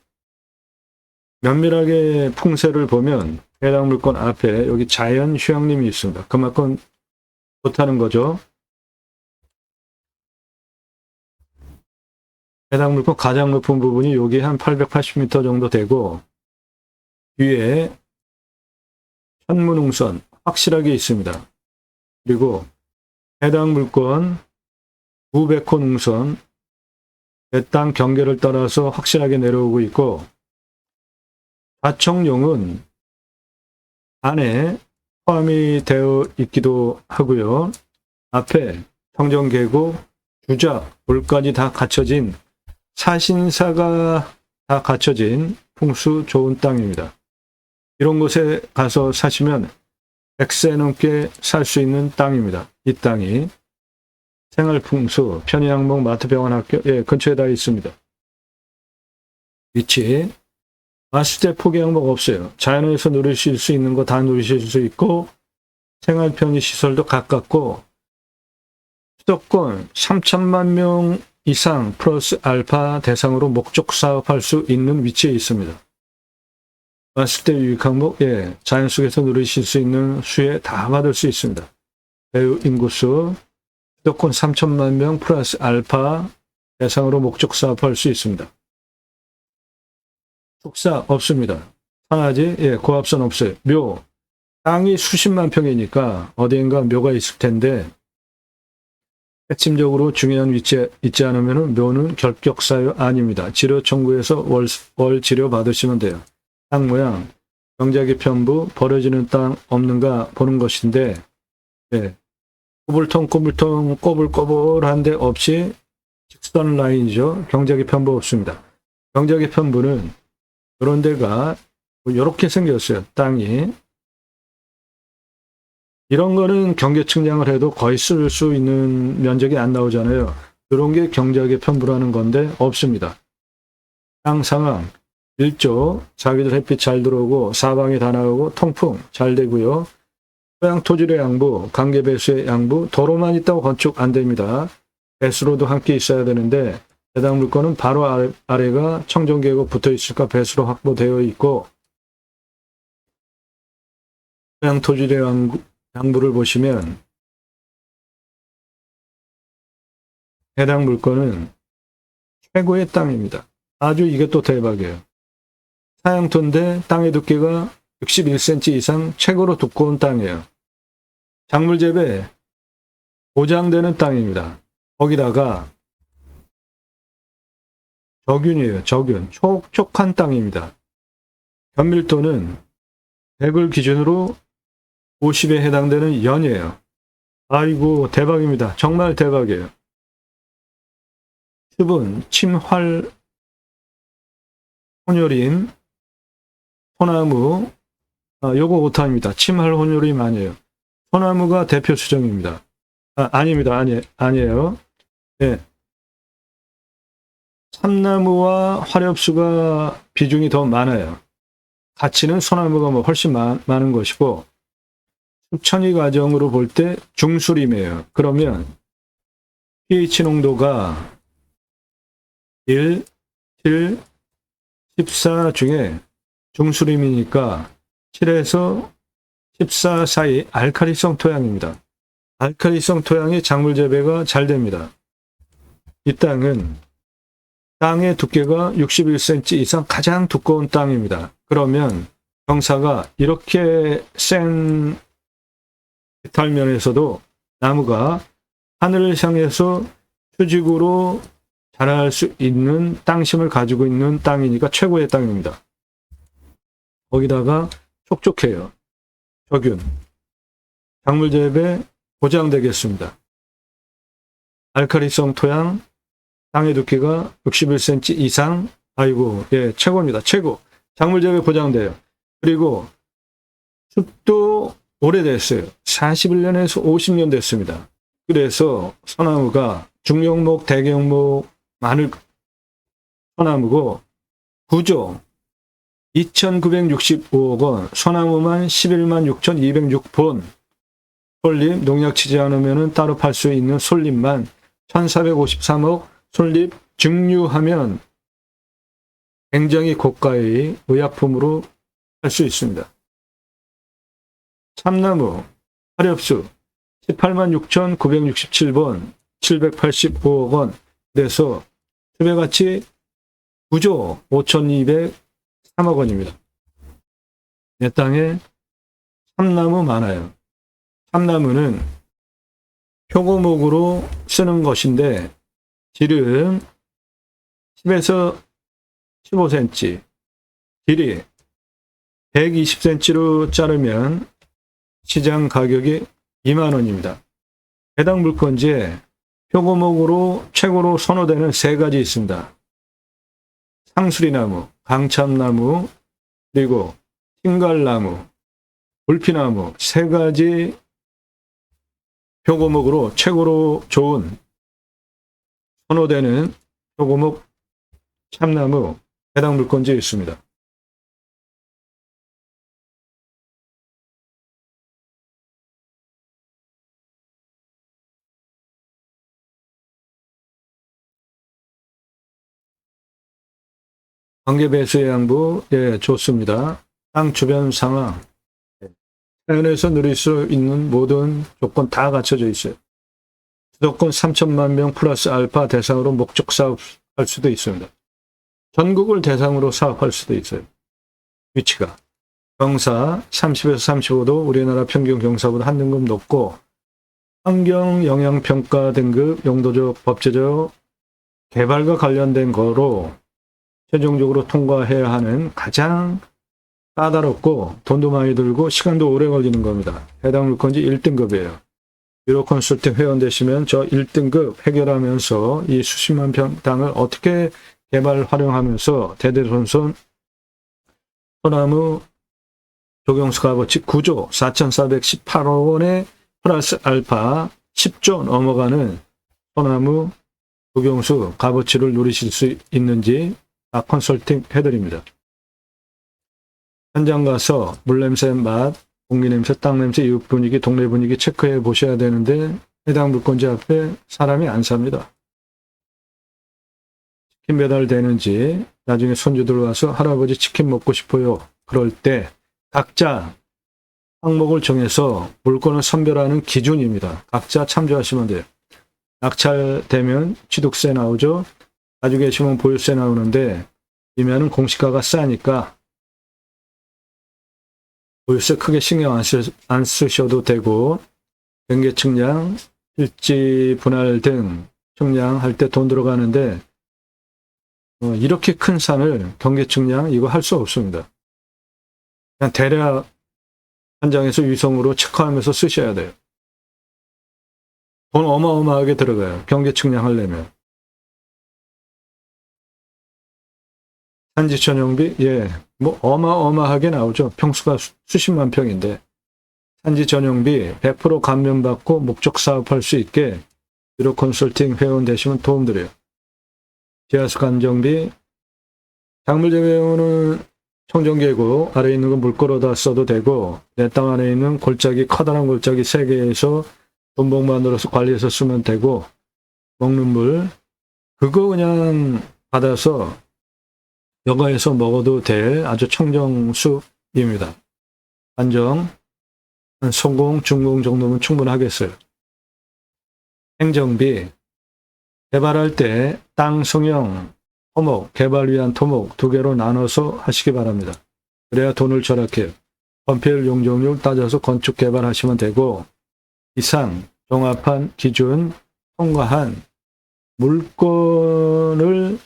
면밀하게 풍세를 보면 해당 물건 앞에 여기 자연 휴양림이 있습니다. 그만큼 좋다는 거죠. 해당 물건 가장 높은 부분이 여기 한 880m 정도 되고 위에 현무능선 확실하게 있습니다. 그리고 해당 물건 900호 능선 내 땅 경계를 따라서 확실하게 내려오고 있고 좌청룡은 안에 포함이 되어 있기도 하고요. 앞에 청정계곡, 주작, 물까지 다 갖춰진 사신사가 다 갖춰진 풍수 좋은 땅입니다. 이런 곳에 가서 사시면 100세 넘게 살 수 있는 땅입니다. 이 땅이 생활풍수, 편의항목, 마트병원, 학교 근처에 다 있습니다. 위치, 왔을 때 포기 항목 없어요. 자연에서 누리실 수 있는 거 다 누리실 수 있고 생활 편의 시설도 가깝고 수도권 3천만 명 이상 플러스 알파 대상으로 목적 사업할 수 있는 위치에 있습니다. 왔을 때 유익 항목, 자연 속에서 누리실 수 있는 수혜 다 받을 수 있습니다. 배우 인구수, 수도권 3천만 명 플러스 알파 대상으로 목적 사업할 수 있습니다. 축사 없습니다. 산하지, 고압선 없어요. 묘, 땅이 수십만 평이니까 어디인가 묘가 있을 텐데 핵심적으로 중요한 위치에 있지 않으면 묘는 결격사유 아닙니다. 치료 청구해서 월 치료 받으시면 돼요. 땅 모양, 경작의 편부, 버려지는 땅 없는가 보는 것인데 꼬불통 꼬불꼬불한 데 없이 직선 라인이죠. 경작의 편부 없습니다. 경작의 편부는 이런 데가 이렇게 생겼어요. 땅이. 이런 거는 경계 측량을 해도 거의 쓸 수 있는 면적이 안 나오잖아요. 이런 게 경작의 편부라는 건데 없습니다. 땅 상황, 일조, 자기들 햇빛 잘 들어오고 사방이 다 나오고 통풍 잘 되고요. 토양 토질의 양부, 관계 배수의 양부, 도로만 있다고 건축 안 됩니다. 배수로도 함께 있어야 되는데 해당 물건은 바로 아래가 청정계획 붙어 있을까 배수로 확보되어 있고, 토양 토지의 양부를 보시면 해당 물건은 최고의 땅입니다. 아주 이게 또 대박이에요. 사양토인데 땅의 두께가 61cm 이상 최고로 두꺼운 땅이에요. 작물재배 보장되는 땅입니다. 거기다가 저균이에요. 저균. 촉촉한 땅입니다. 견밀도는 100을 기준으로 50에 해당되는 연이에요. 아이고 대박입니다. 정말 대박이에요. 수분, 침활, 혼요림, 소나무, 요거 오탄입니다. 침활 혼요림 아니에요. 소나무가 대표 수정입니다. 아닙니다. 아니에요. 네. 참나무와 화렵수가 비중이 더 많아요. 가치는 소나무가 훨씬 많은 것이고, 습천이 과정으로 볼 때 중수림이에요. 그러면 pH 농도가 1, 7, 14 중에 중수림이니까 7에서 14 사이 알칼리성 토양입니다. 알칼리성 토양이 작물 재배가 잘 됩니다. 이 땅은 땅의 두께가 61cm 이상 가장 두꺼운 땅입니다. 그러면 경사가 이렇게 센 해탈면에서도 나무가 하늘을 향해서 수직으로 자랄 수 있는 땅심을 가지고 있는 땅이니까 최고의 땅입니다. 거기다가 촉촉해요. 저균. 작물 재배 보장되겠습니다. 알칼리성 토양, 땅의 두께가 61cm 이상, 아이고, 예, 최고입니다. 최고. 작물 재배 보장돼요. 그리고 숲도 오래됐어요. 41년에서 50년 됐습니다. 그래서 소나무가 중형목, 대형목, 마늘 소나무고 구조 2,965억 원, 소나무만 11만 6,206본, 솔잎, 농약 치지 않으면 따로 팔 수 있는 솔잎만 1,453억, 솔잎 증류하면 굉장히 고가의 의약품으로 할 수 있습니다. 참나무, 화렵수 18만 6,967번, 785억 원, 그래서 수배가치 9조 5,203억 원입니다. 내 땅에 참나무 많아요. 참나무는 표고목으로 쓰는 것인데 질은 10에서 15cm, 길이 120cm로 자르면 시장 가격이 2만 원입니다. 해당 물건지에 표고목으로 최고로 선호되는 세 가지 있습니다. 상수리나무, 강참나무, 그리고 흰갈나무, 불피나무 세 가지 표고목으로 최고로 좋은 선호되는 표고목 참나무 해당 물건지에 있습니다. 관계배수의 양부, 예, 좋습니다. 땅 주변 상황, 자연에서 누릴 수 있는 모든 조건 다 갖춰져 있어요. 수도권 3천만 명 플러스 알파 대상으로 목적 사업할 수도 있습니다. 전국을 대상으로 사업할 수도 있어요. 위치가 경사 30에서 35도, 우리나라 평균 경사보다 한 등급 높고, 환경영향평가 등급, 용도적, 법제적, 개발과 관련된 거로 최종적으로 통과해야 하는 가장 까다롭고 돈도 많이 들고 시간도 오래 걸리는 겁니다. 해당 물건지 1등급이에요. 유로 컨설팅 회원 되시면 저 1등급 해결하면서 이 수십만 평 땅을 어떻게 개발 활용하면서 대대손손 소나무 조경수 값어치 9조 4,418억 원에 플러스 알파 10조 넘어가는 소나무 조경수 값어치를 누리실 수 있는지 다 컨설팅 해드립니다. 현장 가서 물냄새, 맛, 공기냄새, 땅냄새, 이웃 분위기, 동네 분위기 체크해 보셔야 되는데 해당 물건지 앞에 사람이 안 삽니다. 치킨 배달되는지, 나중에 손주들 와서 할아버지 치킨 먹고 싶어요. 그럴 때 각자 항목을 정해서 물건을 선별하는 기준입니다. 각자 참조하시면 돼요. 낙찰되면 취득세 나오죠. 가지고 계시면 보유세 나오는데 이면은 공시가가 싸니까 보유세 크게 신경 안 쓰셔도 되고, 경계 측량, 일지 분할 등 측량할 때 돈 들어가는데 이렇게 큰 산을 경계 측량 이거 할 수 없습니다. 그냥 대략 한 장에서 위성으로 체크하면서 쓰셔야 돼요. 돈 어마어마하게 들어가요. 경계 측량하려면. 산지 전용비, 예, 뭐 어마어마하게 나오죠. 평수가 수십만 평인데. 산지 전용비 100% 감면받고 목적 사업할 수 있게 유로 컨설팅 회원 되시면 도움 드려요. 지하수 감정비, 작물재 회원은 청정계곡 아래에 있는 거 물 끌어다 써도 되고, 내 땅 안에 있는 골짜기, 커다란 골짜기 3개에서 돈봉 만들어서 관리해서 쓰면 되고, 먹는 물 그거 그냥 받아서 여가에서 먹어도 될 아주 청정수입니다. 안정 성공, 중공 정도면 충분하겠어요. 행정비, 개발할 때 땅 성형, 토목, 개발 위한 토목 2개로 나눠서 하시기 바랍니다. 그래야 돈을 절약해요. 건폐율, 용적률 따져서 건축 개발하시면 되고, 이상 종합한 기준 통과한 물건을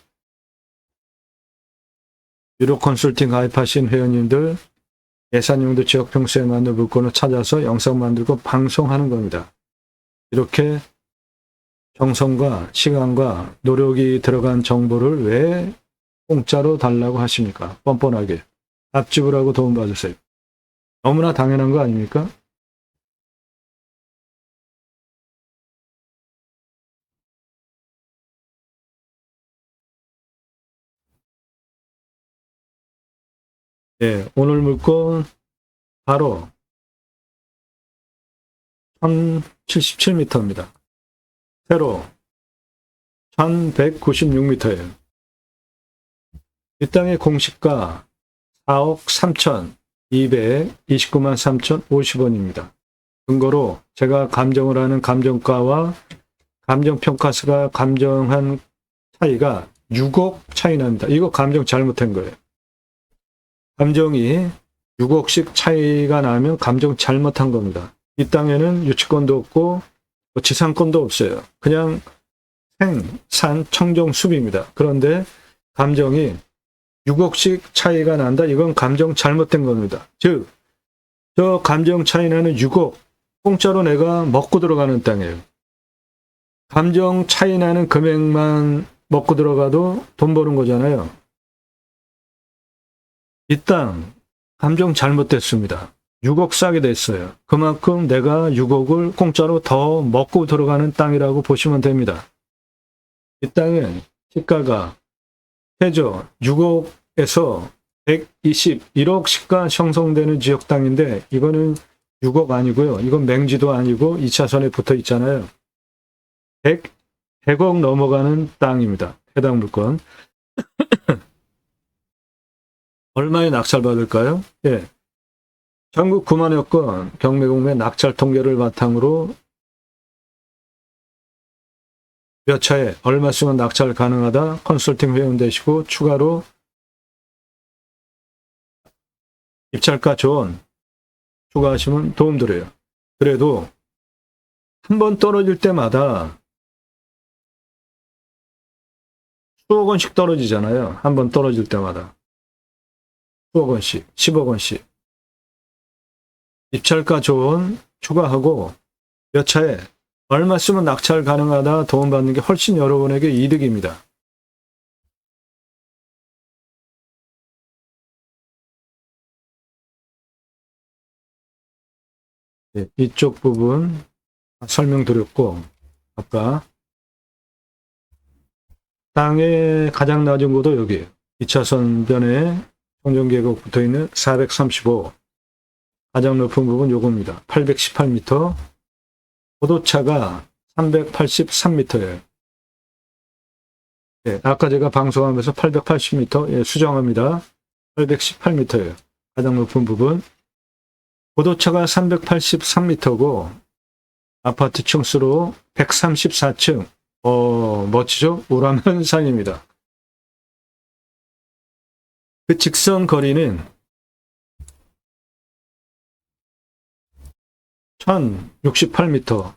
유로 컨설팅 가입하신 회원님들 예산용도 지역 평수에 맞는 물건을 찾아서 영상 만들고 방송하는 겁니다. 이렇게 정성과 시간과 노력이 들어간 정보를 왜 공짜로 달라고 하십니까? 뻔뻔하게. 답 지불하고 도움 받으세요. 너무나 당연한 거 아닙니까? 네, 오늘 물건 바로 1077m입니다. 세로 1196m예요. 이 땅의 공시가 4억 3,229만 3,050원입니다. 근거로 제가 감정을 하는 감정가와 감정평가서가 감정한 차이가 6억 차이 납니다. 이거 감정 잘못한 거예요. 감정이 6억씩 차이가 나면 감정 잘못한 겁니다. 이 땅에는 유치권도 없고 지상권도 없어요. 그냥 생산 청정수비입니다. 그런데 감정이 6억씩 차이가 난다. 이건 감정 잘못된 겁니다. 즉, 저 감정 차이 나는 6억 공짜로 내가 먹고 들어가는 땅이에요. 감정 차이 나는 금액만 먹고 들어가도 돈 버는 거잖아요. 이 땅 감정 잘못됐습니다. 6억 싸게 됐어요. 그만큼 내가 6억을 공짜로 더 먹고 들어가는 땅이라고 보시면 됩니다. 이 땅은 시가가 최저 6억에서 121억 시가 형성되는 지역 땅인데 이거는 6억 아니고요. 이건 맹지도 아니고 2차선에 붙어 있잖아요. 100억 넘어가는 땅입니다. 해당 물건. 얼마에 낙찰받을까요? 예. 전국 9만여 건 경매공매 낙찰 통계를 바탕으로 몇 차에 얼마 쓰면 낙찰 가능하다 컨설팅 회원 되시고 추가로 입찰가 조언 추가하시면 도움 드려요. 그래도 한 번 떨어질 때마다 수억 원씩 떨어지잖아요. 한 번 떨어질 때마다. 수억 원씩, 10억 원씩. 입찰가 조언 추가하고 몇 차에 얼마 쓰면 낙찰 가능하다 도움받는 게 훨씬 여러분에게 이득입니다. 네, 이쪽 부분 설명드렸고 아까 땅의 가장 낮은 곳도 여기에요. 2차선 변에 청정계곡 붙어있는 435 가장 높은 부분 요겁니다. 818m 고도차가 383m예요. 예, 아까 제가 방송하면서 880m, 예, 수정합니다. 818m예요. 가장 높은 부분. 고도차가 383m고, 아파트 층수로 134층. 멋지죠? 우람한 산입니다. 그 직선 거리는 1068m.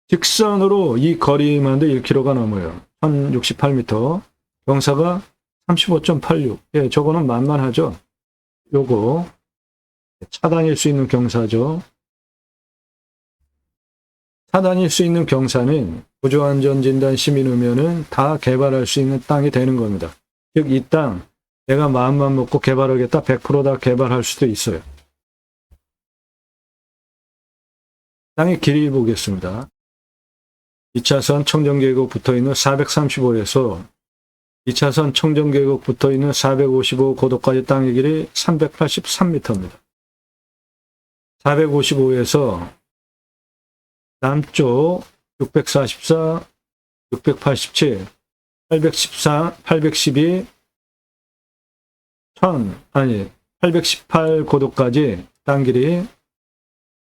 직선으로 이 거리만도 1km가 넘어요. 1068m. 경사가 35.86. 예, 저거는 만만하죠. 요거 차단일 수 있는 경사죠. 차단일 수 있는 경사는 구조안전진단 시민의면은 다 개발할 수 있는 땅이 되는 겁니다. 즉, 이 땅 내가 마음만 먹고 개발하겠다 100% 다 개발할 수도 있어요. 땅의 길이 보겠습니다. 2차선 청정계곡 붙어있는 435에서 2차선 청정계곡 붙어있는 455 고도까지 땅의 길이 383m입니다. 455에서 남쪽 644, 687, 814, 812, 818 고도까지 땅 길이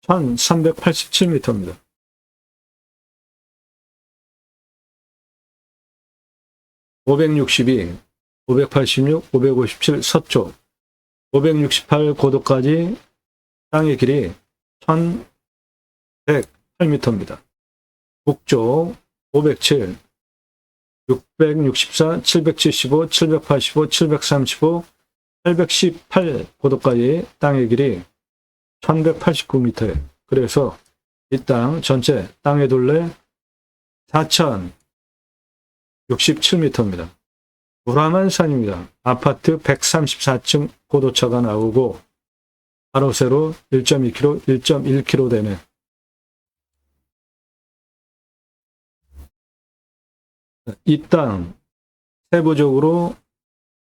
1387m입니다. (562) 586, 557 서쪽 568 고도까지 땅의 길이 1108m입니다. 북쪽 507, 664, 775, 785, 735, 818 고도까지 땅의 길이 1189m예요. 그래서 이 땅 전체 땅의 둘레 4067m입니다. 우람한 산입니다. 아파트 134층 고도차가 나오고 바로 세로 1.2km, 1.1km 되는 이 땅 세부적으로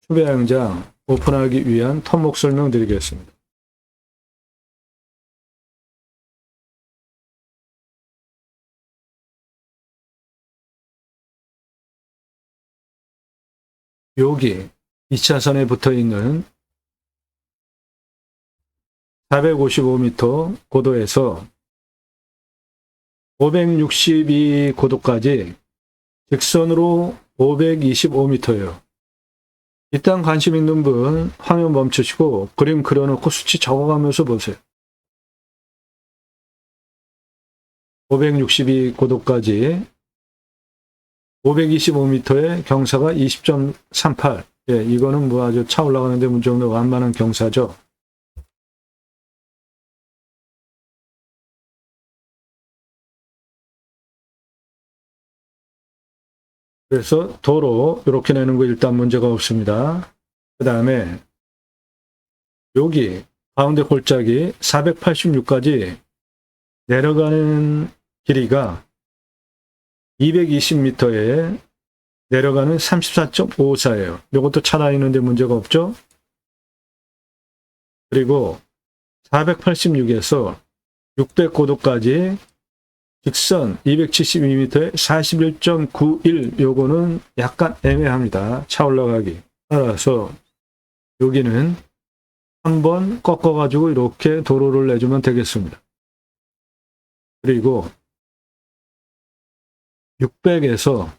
추배양장 오픈하기 위한 토목 설명드리겠습니다. 여기 2차선에 붙어있는 455m 고도에서 562 고도까지 직선으로 525m예요. 이 땅 관심 있는 분 화면 멈추시고 그림 그려놓고 수치 적어가면서 보세요. 562 고도까지 525m의 경사가 20.38. 예, 이거는 뭐 아주 차 올라가는데 문제 없는 완만한 경사죠. 그래서 도로 이렇게 내는 거 일단 문제가 없습니다. 그 다음에 여기 가운데 골짜기 486까지 내려가는 길이가 220m에 내려가는 34.54예요. 이것도 차 다니는데 문제가 없죠. 그리고 486에서 600 고도까지 직선 272m에 41.91 요거는 약간 애매합니다. 차 올라가기. 따라서 여기는 한번 꺾어가지고 이렇게 도로를 내주면 되겠습니다. 그리고 600에서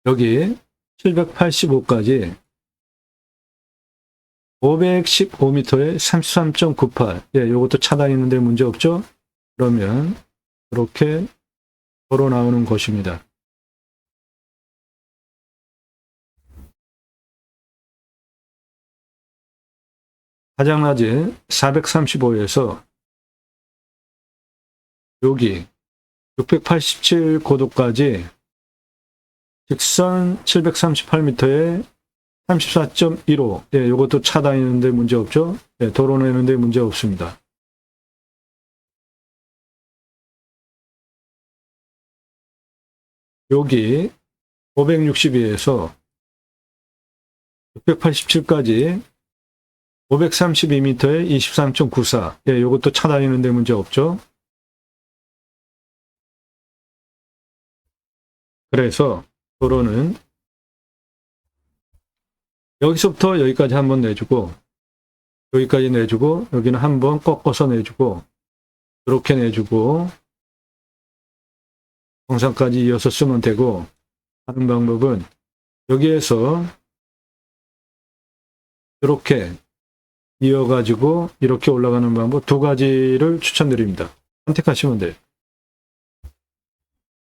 여기 785까지 515m에 33.98. 예, 요것도 차 다니는데 문제 없죠? 그러면 이렇게 도로 나오는 것입니다. 가장 낮은 435에서 여기 687 고도까지 직선 738m에 34.15. 예, 이것도 차 다니는데 문제 없죠? 예, 도로 내는데 문제 없습니다. 여기 562에서 687까지 532m에 23.94. 예, 이것도 차 다니는데 문제 없죠? 그래서 도로는 여기서부터 여기까지 한번 내주고, 여기까지 내주고, 여기는 한번 꺾어서 내주고, 이렇게 내주고, 정상까지 이어서 쓰면 되고, 하는 방법은 여기에서 이렇게 이어가지고 이렇게 올라가는 방법 두 가지를 추천드립니다. 선택하시면 돼요.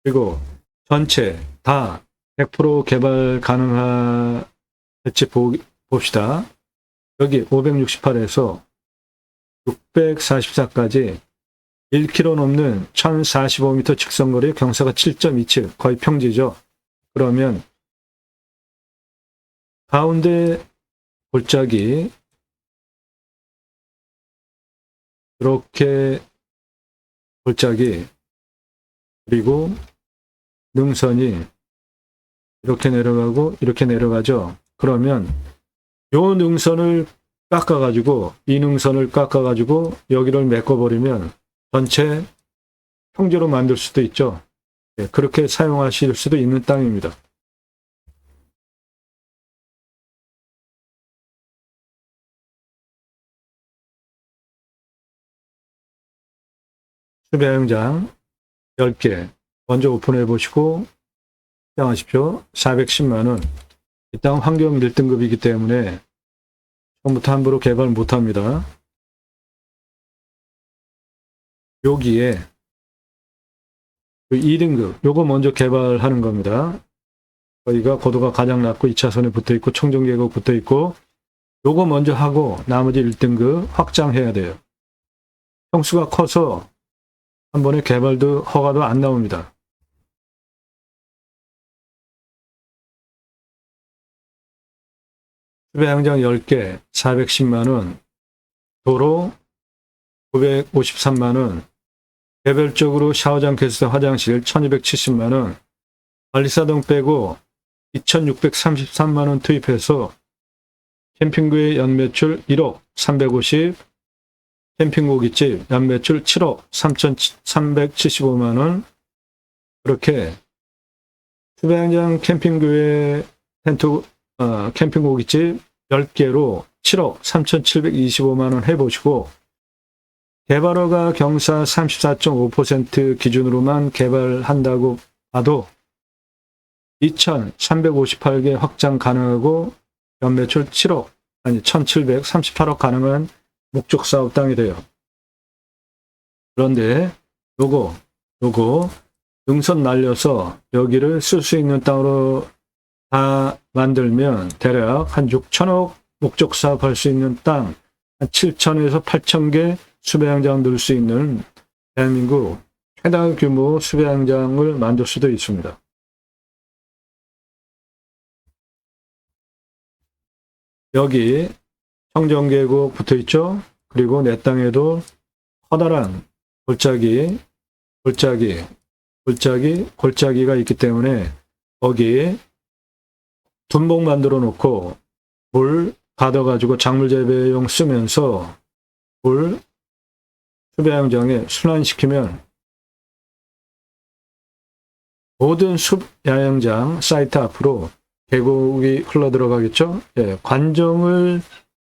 그리고 전체 다 100% 개발 가능할지 봅시다. 여기 568에서 644까지 1km 넘는 1045m 직선거리 경사가 7.27 거의 평지죠. 그러면 가운데 골짜기 이렇게 골짜기 그리고 능선이 이렇게 내려가고 이렇게 내려가죠. 그러면 요 능선을 깎아가지고 이 능선을 깎아가지고 여기를 메꿔버리면 전체 평지로 만들 수도 있죠. 그렇게 사용하실 수도 있는 땅입니다. 수배영장 10개 먼저 오픈해 보시고 시작하십시오. 410만원. 이 땅 환경 1등급이기 때문에 처음부터 함부로 개발 못합니다. 여기에 2등급 요거 먼저 개발하는 겁니다. 여기가 고도가 가장 낮고 2차선에 붙어있고 청정계곡 붙어있고 요거 먼저 하고 나머지 1등급 확장해야 돼요. 평수가 커서 한 번에 개발도 허가도 안 나옵니다. 수배양장 10개 410만원, 도로 953만원, 개별적으로 샤워장, 개수대, 화장실 1270만원, 관리사동 빼고 2633만원 투입해서 캠핑구의 연매출 1억 350, 캠핑고깃집 연매출 7억 3375만원, 그렇게 수배양장 캠핑구의 캠핑고깃집 10개로 7억 3725만원 해보시고, 개발허가 경사 34.5% 기준으로만 개발한다고 봐도 2358개 확장 가능하고 연매출 1738억 가능한 목적사업 땅이 돼요. 그런데 요거 능선 날려서 여기를 쓸 수 있는 땅으로 다 만들면 대략 한 6천억 목적사업 할 수 있는 땅, 한 7천에서 8천 개 수배양장 넣을 수 있는 대한민국 최다 규모 수배양장을 만들 수도 있습니다. 여기 청정계곡 붙어 있죠. 그리고 내 땅에도 커다란 골짜기가 있기 때문에 거기 둔목 만들어 놓고 물 가둬가지고 작물 재배용 쓰면서 물 수배양장에 순환시키면 모든 숲야영장 사이트 앞으로 계곡이 흘러 들어가겠죠. 예, 관정을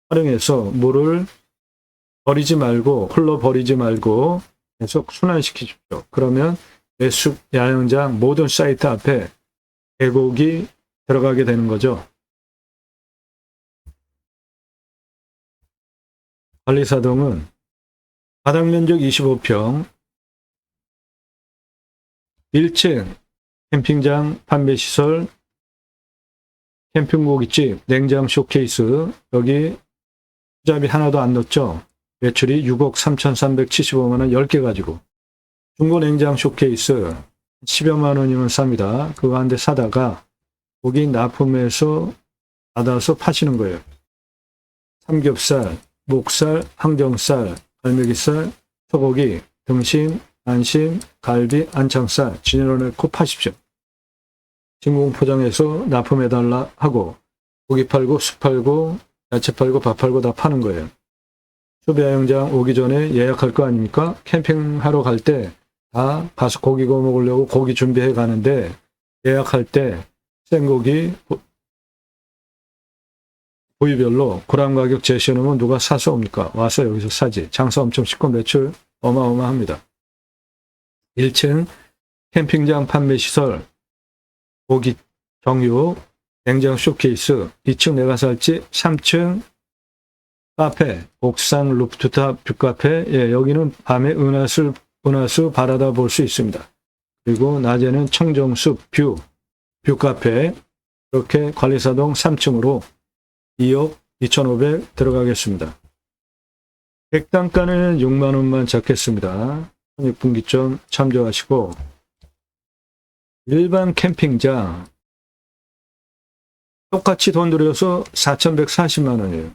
활용해서 물을 버리지 말고 흘러 버리지 말고 계속 순환시키십시오. 그러면 내 숲야영장 모든 사이트 앞에 계곡이 들어가게 되는 거죠. 관리사동은 바닥면적 25평, 1층 캠핑장 판매시설, 캠핑고깃집, 냉장 쇼케이스, 여기 투자비 하나도 안 넣었죠. 매출이 6억 3,375만원 10개 가지고, 중고 냉장 쇼케이스 10여만 원이면 쌉니다. 그거 한 대 사다가 고기 납품해서 받아서 파시는 거예요. 삼겹살, 목살, 항정살, 갈매기살, 소고기, 등심, 안심, 갈비, 안창살 진열을 넣고 파십시오. 진공 포장해서 납품해달라 하고 고기 팔고 술 팔고 야채 팔고 밥 팔고 다 파는 거예요. 수배야영장 오기 전에 예약할 거 아닙니까? 캠핑하러 갈 때 다 가서 고기 구워 먹으려고 고기 준비해 가는데 예약할 때 생고기 부위별로 그램 가격 제시해놓으면 누가 사서 옵니까? 와서 여기서 사지. 장사 엄청 쉽고 매출 어마어마합니다. 1층 캠핑장 판매시설, 고기 정육, 냉장 쇼케이스, 2층 내가 살집, 3층 카페, 옥상 루프탑 뷰카페, 예, 여기는 밤에 은하수 바라다 볼 수 있습니다. 그리고 낮에는 청정숲 뷰카페, 이렇게 관리사동 3층으로 2억 2,500 들어가겠습니다. 객단가는 6만 원만 잡겠습니다. 6분기점 참조하시고, 일반 캠핑장 똑같이 돈 들여서 4,140만 원이에요.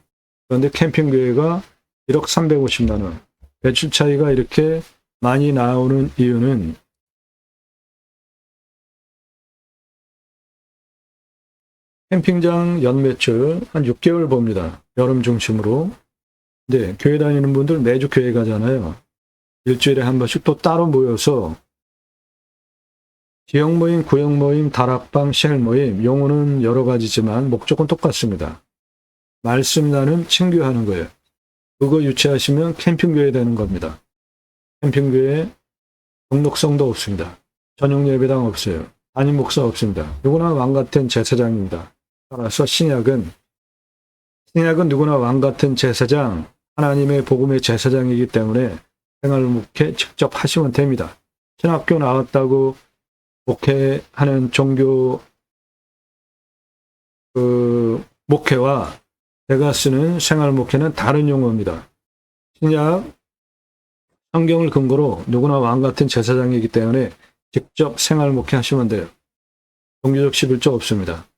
그런데 캠핑계획가 1억 350만 원. 매출 차이가 이렇게 많이 나오는 이유는 캠핑장 연매출 한 6개월 봅니다. 여름 중심으로. 근데 교회 다니는 분들 매주 교회 가잖아요. 일주일에 한 번씩 또 따로 모여서 지역 모임, 구역 모임, 다락방, 쉘 모임, 용어는 여러 가지지만 목적은 똑같습니다. 말씀 나눔, 친교하는 거예요. 그거 유치하시면 캠핑교회 되는 겁니다. 캠핑교회 등록성도 없습니다. 전용 예배당 없어요. 담임 목사 없습니다. 누구나 왕 같은 제사장입니다. 따라서 신약은 누구나 왕 같은 제사장, 하나님의 복음의 제사장이기 때문에 생활 목회 직접 하시면 됩니다. 신학교 나왔다고 목회하는 종교 목회와 제가 쓰는 생활 목회는 다른 용어입니다. 신약 성경을 근거로 누구나 왕 같은 제사장이기 때문에 직접 생활 목회 하시면 돼요. 종교적 11조 없습니다.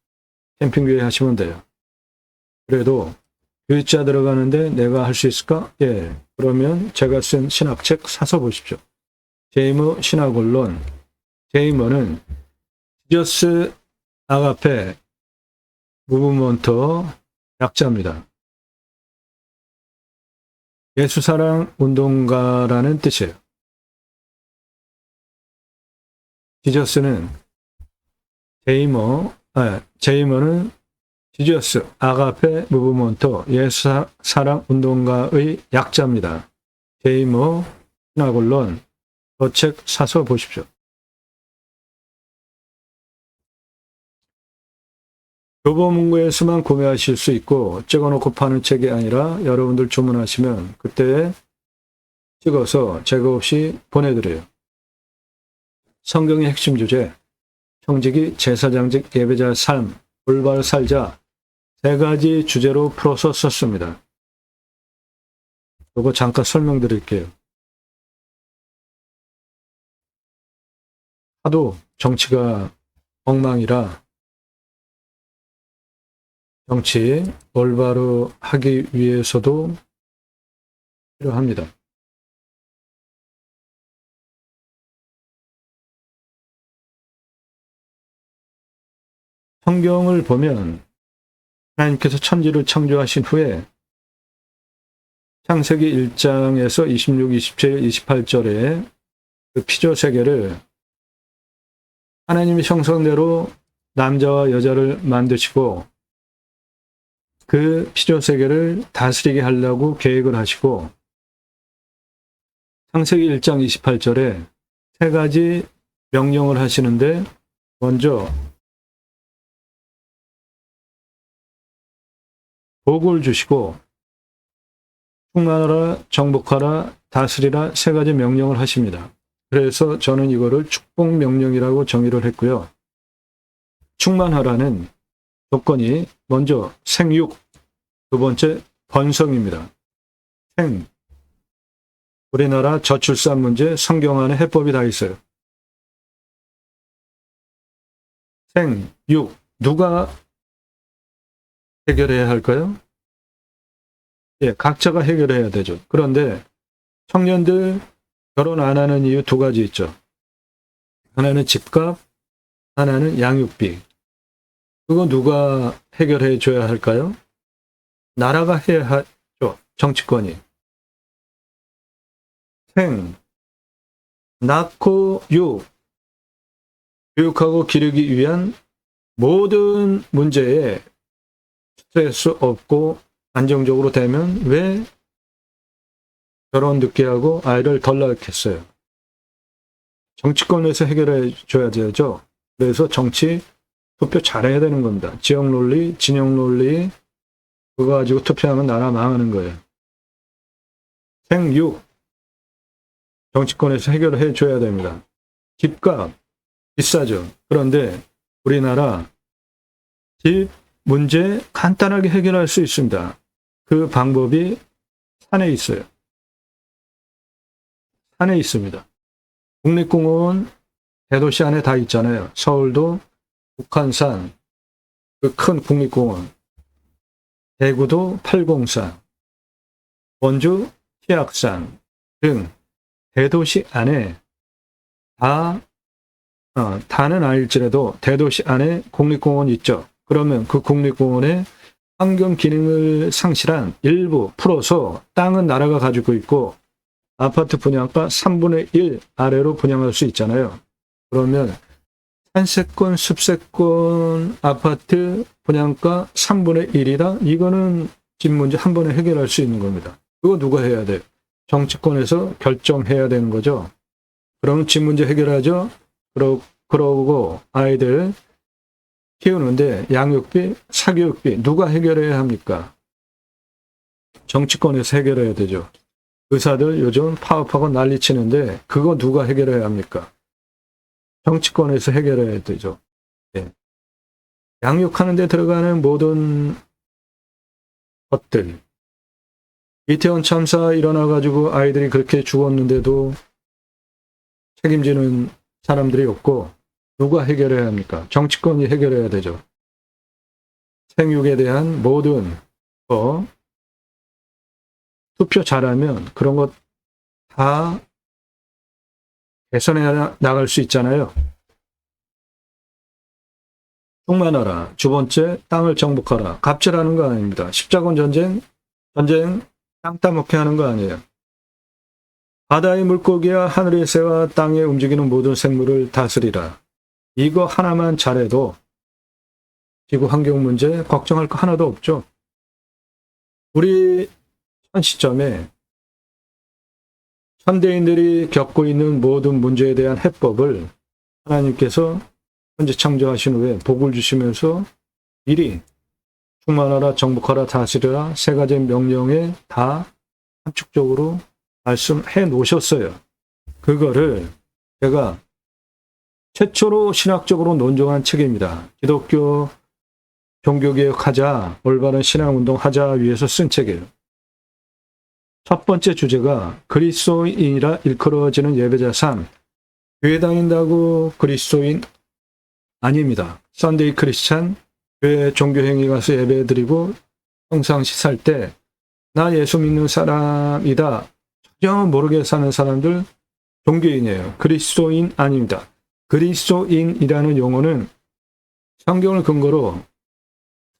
캠핑교회 하시면 돼요. 그래도 교육자 들어가는데 내가 할 수 있을까? 예. 그러면 제가 쓴 신학책 사서 보십시오. 제이머 신학원론. 제이머는 지저스 아가페 무브먼터 약자입니다. 예수사랑 운동가라는 뜻이에요. 지저스는 제이머는 지저스 아가페 무브먼토 예수사랑 운동가의 약자입니다. 제이머 신학원론 그 책 사서 보십시오. 교보문고에서만 구매하실 수 있고 찍어놓고 파는 책이 아니라 여러분들 주문하시면 그때 찍어서 제거 없이 보내드려요. 성경의 핵심 주제, 형직이 제사장직 예배자의 삶, 올바로 살자 3가지 주제로 풀어서 썼습니다. 이거 잠깐 설명드릴게요. 하도 정치가 엉망이라 정치 올바로 하기 위해서도 필요합니다. 성경을 보면 하나님께서 천지를 창조하신 후에 창세기 1장에서 26, 27, 28절에 그 피조 세계를 하나님의 형상대로 남자와 여자를 만드시고 그 피조 세계를 다스리게 하려고 계획을 하시고 창세기 1장 28절에 3가지 명령을 하시는데 먼저 복을 주시고 충만하라, 정복하라, 다스리라 3가지 명령을 하십니다. 그래서 저는 이거를 축복 명령이라고 정의를 했고요. 충만하라는 조건이 먼저 생육, 두 번째 번성입니다. 우리나라 저출산 문제 성경 안에 해법이 다 있어요. 생육, 누가 해결해야 할까요? 예, 각자가 해결해야 되죠. 그런데 청년들 결혼 안 하는 이유 2가지 있죠. 하나는 집값, 하나는 양육비. 그거 누가 해결해 줘야 할까요? 나라가 해야 하죠. 정치권이. 낳고 육. 교육하고 기르기 위한 모든 문제에 스트레스 없고 안정적으로 되면 왜 결혼 늦게 하고 아이를 덜 낳겠어요? 정치권에서 해결해 줘야 되죠. 그래서 정치 투표 잘해야 되는 겁니다. 지역 논리, 진영 논리 그거 가지고 투표하면 나라 망하는 거예요. 생육 정치권에서 해결해 줘야 됩니다. 집값 비싸죠. 그런데 우리나라 집 문제 간단하게 해결할 수 있습니다. 그 방법이 산에 있어요. 산에 있습니다. 국립공원 대도시 안에 다 있잖아요. 서울도 북한산, 그 큰 국립공원, 대구도 팔공산, 원주 티악산 등 대도시 안에 다는 아닐지라도 대도시 안에 국립공원이 있죠. 그러면 그 국립공원에 환경 기능을 상실한 일부 풀어서 땅은 나라가 가지고 있고 아파트 분양가 3분의 1 아래로 분양할 수 있잖아요. 그러면 산세권, 습세권 아파트 분양가 3분의 1이다? 이거는 집 문제 한 번에 해결할 수 있는 겁니다. 그거 누가 해야 돼요? 정치권에서 결정해야 되는 거죠. 그러면 집 문제 해결하죠? 그러고 아이들 키우는데 양육비, 사교육비 누가 해결해야 합니까? 정치권에서 해결해야 되죠. 의사들 요즘 파업하고 난리 치는데 그거 누가 해결해야 합니까? 정치권에서 해결해야 되죠. 네. 양육하는 데 들어가는 모든 것들. 이태원 참사 일어나가지고 아이들이 그렇게 죽었는데도 책임지는 사람들이 없고 누가 해결해야 합니까? 정치권이 해결해야 되죠. 생육에 대한 모든 거 투표 잘하면 그런 것 다 개선해 나갈 수 있잖아요. 충만하라. 두 번째, 땅을 정복하라. 갑질하는 거 아닙니다. 십자군 전쟁 땅 따먹게 하는 거 아니에요. 바다의 물고기와 하늘의 새와 땅에 움직이는 모든 생물을 다스리라. 이거 하나만 잘해도 지구 환경 문제 걱정할 거 하나도 없죠. 우리 현 시점에 현대인들이 겪고 있는 모든 문제에 대한 해법을 하나님께서 현재 창조하신 후에 복을 주시면서 미리 충만하라, 정복하라, 다스리라 세 가지 명령에 다 함축적으로 말씀해 놓으셨어요. 그거를 제가 최초로 신학적으로 논정한 책입니다. 기독교 종교개혁하자, 올바른 신앙운동하자 위해서 쓴 책이에요. 첫 번째 주제가 그리스도인이라 일컬어지는 예배자 삶. 교회 다닌다고 그리스도인 아닙니다. 썬데이 크리스찬, 교회 종교행위 가서 예배 드리고 평상시 살 때 나 예수 믿는 사람이다. 전혀 모르게 사는 사람들 종교인이에요. 그리스도인 아닙니다. 그리스도인이라는 용어는 성경을 근거로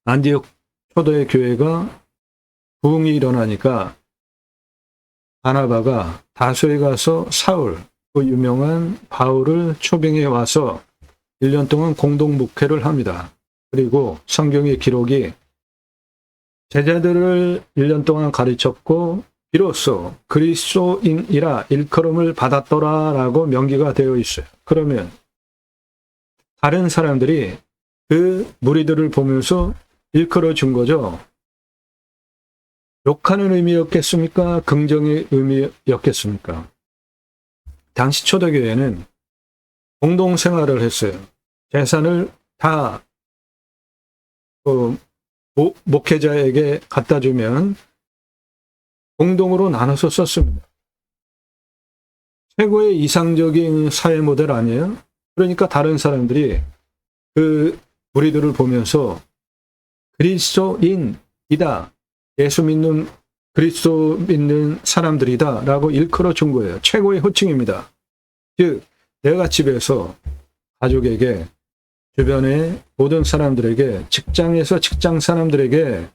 안디옥 초대의 교회가 부흥이 일어나니까 바나바가 다소에 가서 사울, 그 유명한 바울을 초빙해 와서 1년 동안 공동 목회를 합니다. 그리고 성경의 기록이 제자들을 1년 동안 가르쳤고 비로소 그리스도인이라 일컬음을 받았더라라고 명기가 되어 있어요. 그러면 다른 사람들이 그 무리들을 보면서 일컬어 준 거죠. 욕하는 의미였겠습니까? 긍정의 의미였겠습니까? 당시 초대교회는 공동생활을 했어요. 재산을 다 목회자에게 갖다 주면 공동으로 나눠서 썼습니다. 최고의 이상적인 사회 모델 아니에요? 그러니까 다른 사람들이 그 무리들을 보면서 그리스도인이다. 예수 믿는 그리스도 믿는 사람들이다 라고 일컬어 준 거예요. 최고의 호칭입니다. 즉 내가 집에서 가족에게 주변의 모든 사람들에게 직장에서 직장 사람들에게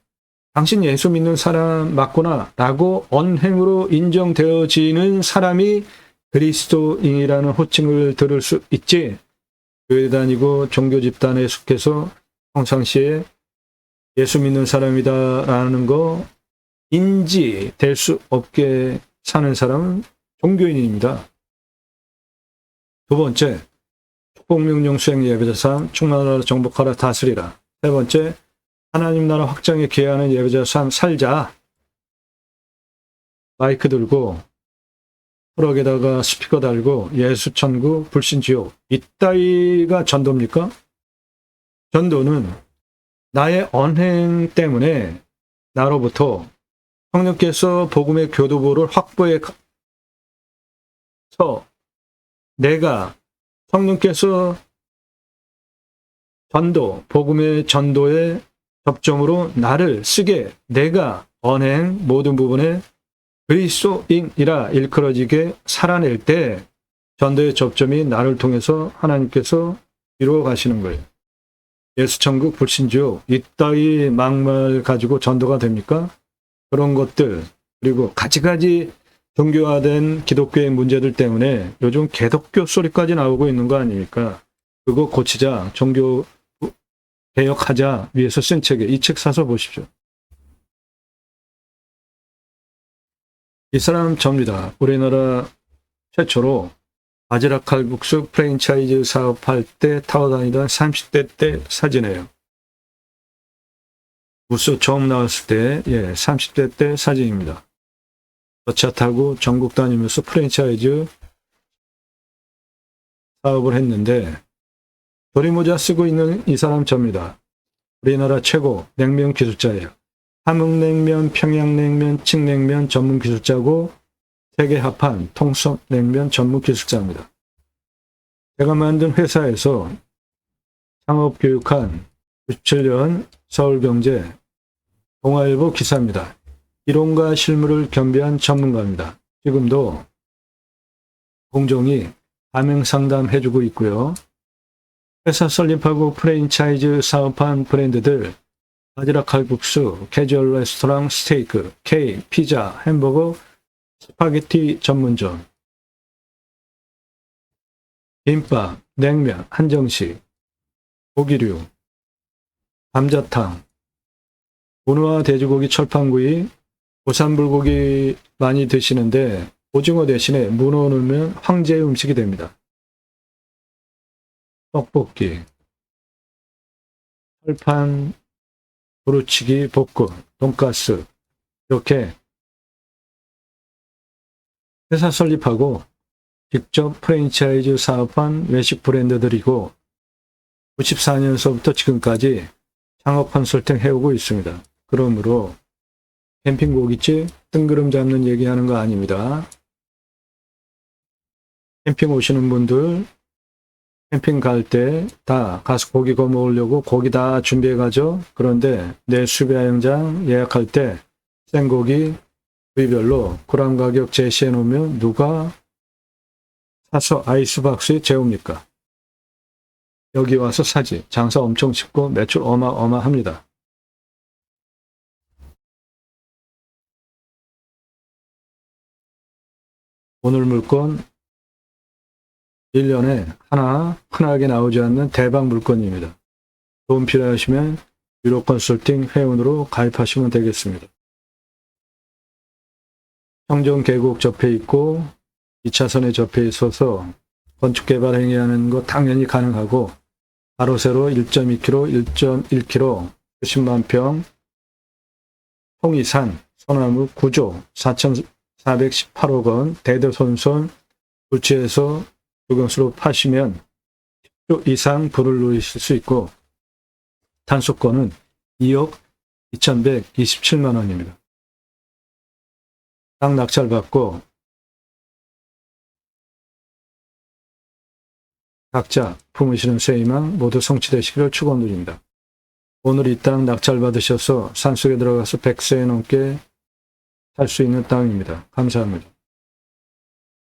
당신 예수 믿는 사람 맞구나 라고 언행으로 인정되어지는 사람이 그리스도인이라는 호칭을 들을 수 있지. 교회 다니고 종교 집단에 속해서 평상시에 예수 믿는 사람이다라는 거 인지될 수 없게 사는 사람은 종교인입니다. 두 번째, 축복명령 수행 예배자 삶, 충만하라 정복하라 다스리라. 세 번째, 하나님 나라 확장에 기여하는 예배자 삶 살자. 마이크 들고 트럭에다가 스피커 달고 예수 천국 불신 지옥 이따위가 전도입니까? 전도는 나의 언행 때문에 나로부터 성령께서 복음의 교도보를 확보해서 내가 성령께서 전도, 복음의 전도의 접점으로 나를 쓰게 내가 언행 모든 부분에 그리스도인이라 일컬어지게 살아낼 때 전도의 접점이 나를 통해서 하나님께서 이루어 가시는 거예요. 예수천국 불신지옥 이따위 막말 가지고 전도가 됩니까? 그런 것들 그리고 가지가지 종교화된 기독교의 문제들 때문에 요즘 개독교 소리까지 나오고 있는 거 아닙니까? 그거 고치자, 종교 개혁하자 위해서 쓴 책에 이 책 사서 보십시오. 이 사람 접니다. 우리나라 최초로 바지락 칼국수 프랜차이즈 사업할 때 타고 다니던 30대 때 사진이에요. 부스 처음 나왔을 때 30대 때 사진입니다. 차 타고 전국 다니면서 프랜차이즈 사업을 했는데 도리모자 쓰고 있는 이 사람 접니다. 우리나라 최고 냉면 기술자예요. 함흥냉면, 평양냉면, 칡냉면 전문 기술자고 세계 합한 통섭냉면 전문 기술자입니다. 제가 만든 회사에서 창업교육한 97년 서울경제 동아일보 기사입니다. 이론과 실무를 겸비한 전문가입니다. 지금도 공정히 가맹 상담해주고 있고요. 회사 설립하고 프랜차이즈 사업한 브랜드들 바지락 칼국수, 캐주얼 레스토랑, 스테이크, 케이크, 피자, 햄버거, 스파게티 전문점, 김밥, 냉면, 한정식, 고기류, 감자탕, 문어와 돼지고기, 철판구이, 보쌈불고기 많이 드시는데 오징어 대신에 문어 넣으면 황제의 음식이 됩니다. 떡볶이, 철판, 부르치기, 볶음, 돈가스 이렇게 회사 설립하고 직접 프랜차이즈 사업한 외식 브랜드들이고 94년서부터 지금까지 창업 컨설팅 해오고 있습니다. 그러므로 캠핑 고깃집 뜬구름 잡는 얘기하는 거 아닙니다. 캠핑 오시는 분들 캠핑 갈 때 다 가서 고기 구워 먹으려고 고기 다 준비해 가죠. 그런데 내 수배양장 예약할 때 생고기 부위별로 그램 가격 제시해 놓으면 누가 사서 아이스박스에 재웁니까? 여기 와서 사지. 장사 엄청 쉽고 매출 어마어마합니다. 오늘 물건 1년에 하나 흔하게 나오지 않는 대박 물건입니다. 도움 필요하시면 유로 컨설팅 회원으로 가입하시면 되겠습니다. 청정 계곡 접해 있고 2차선에 접해 있어서 건축개발 행위하는 거 당연히 가능하고 바로 세로 1.2km, 1.1km, 90만 평, 통이산, 소나무 9조, 4,418억 원, 대대손손 부채에서 주경수로 파시면 10조 이상 불을 누리실 수 있고 단속권은 2억 2,127만 원입니다. 땅 낙찰받고 각자 품으시는 쇠희망 모두 성취되시기를 축원드립니다. 오늘 이 땅 낙찰받으셔서 산속에 들어가서 100세 넘게 살 수 있는 땅입니다. 감사합니다.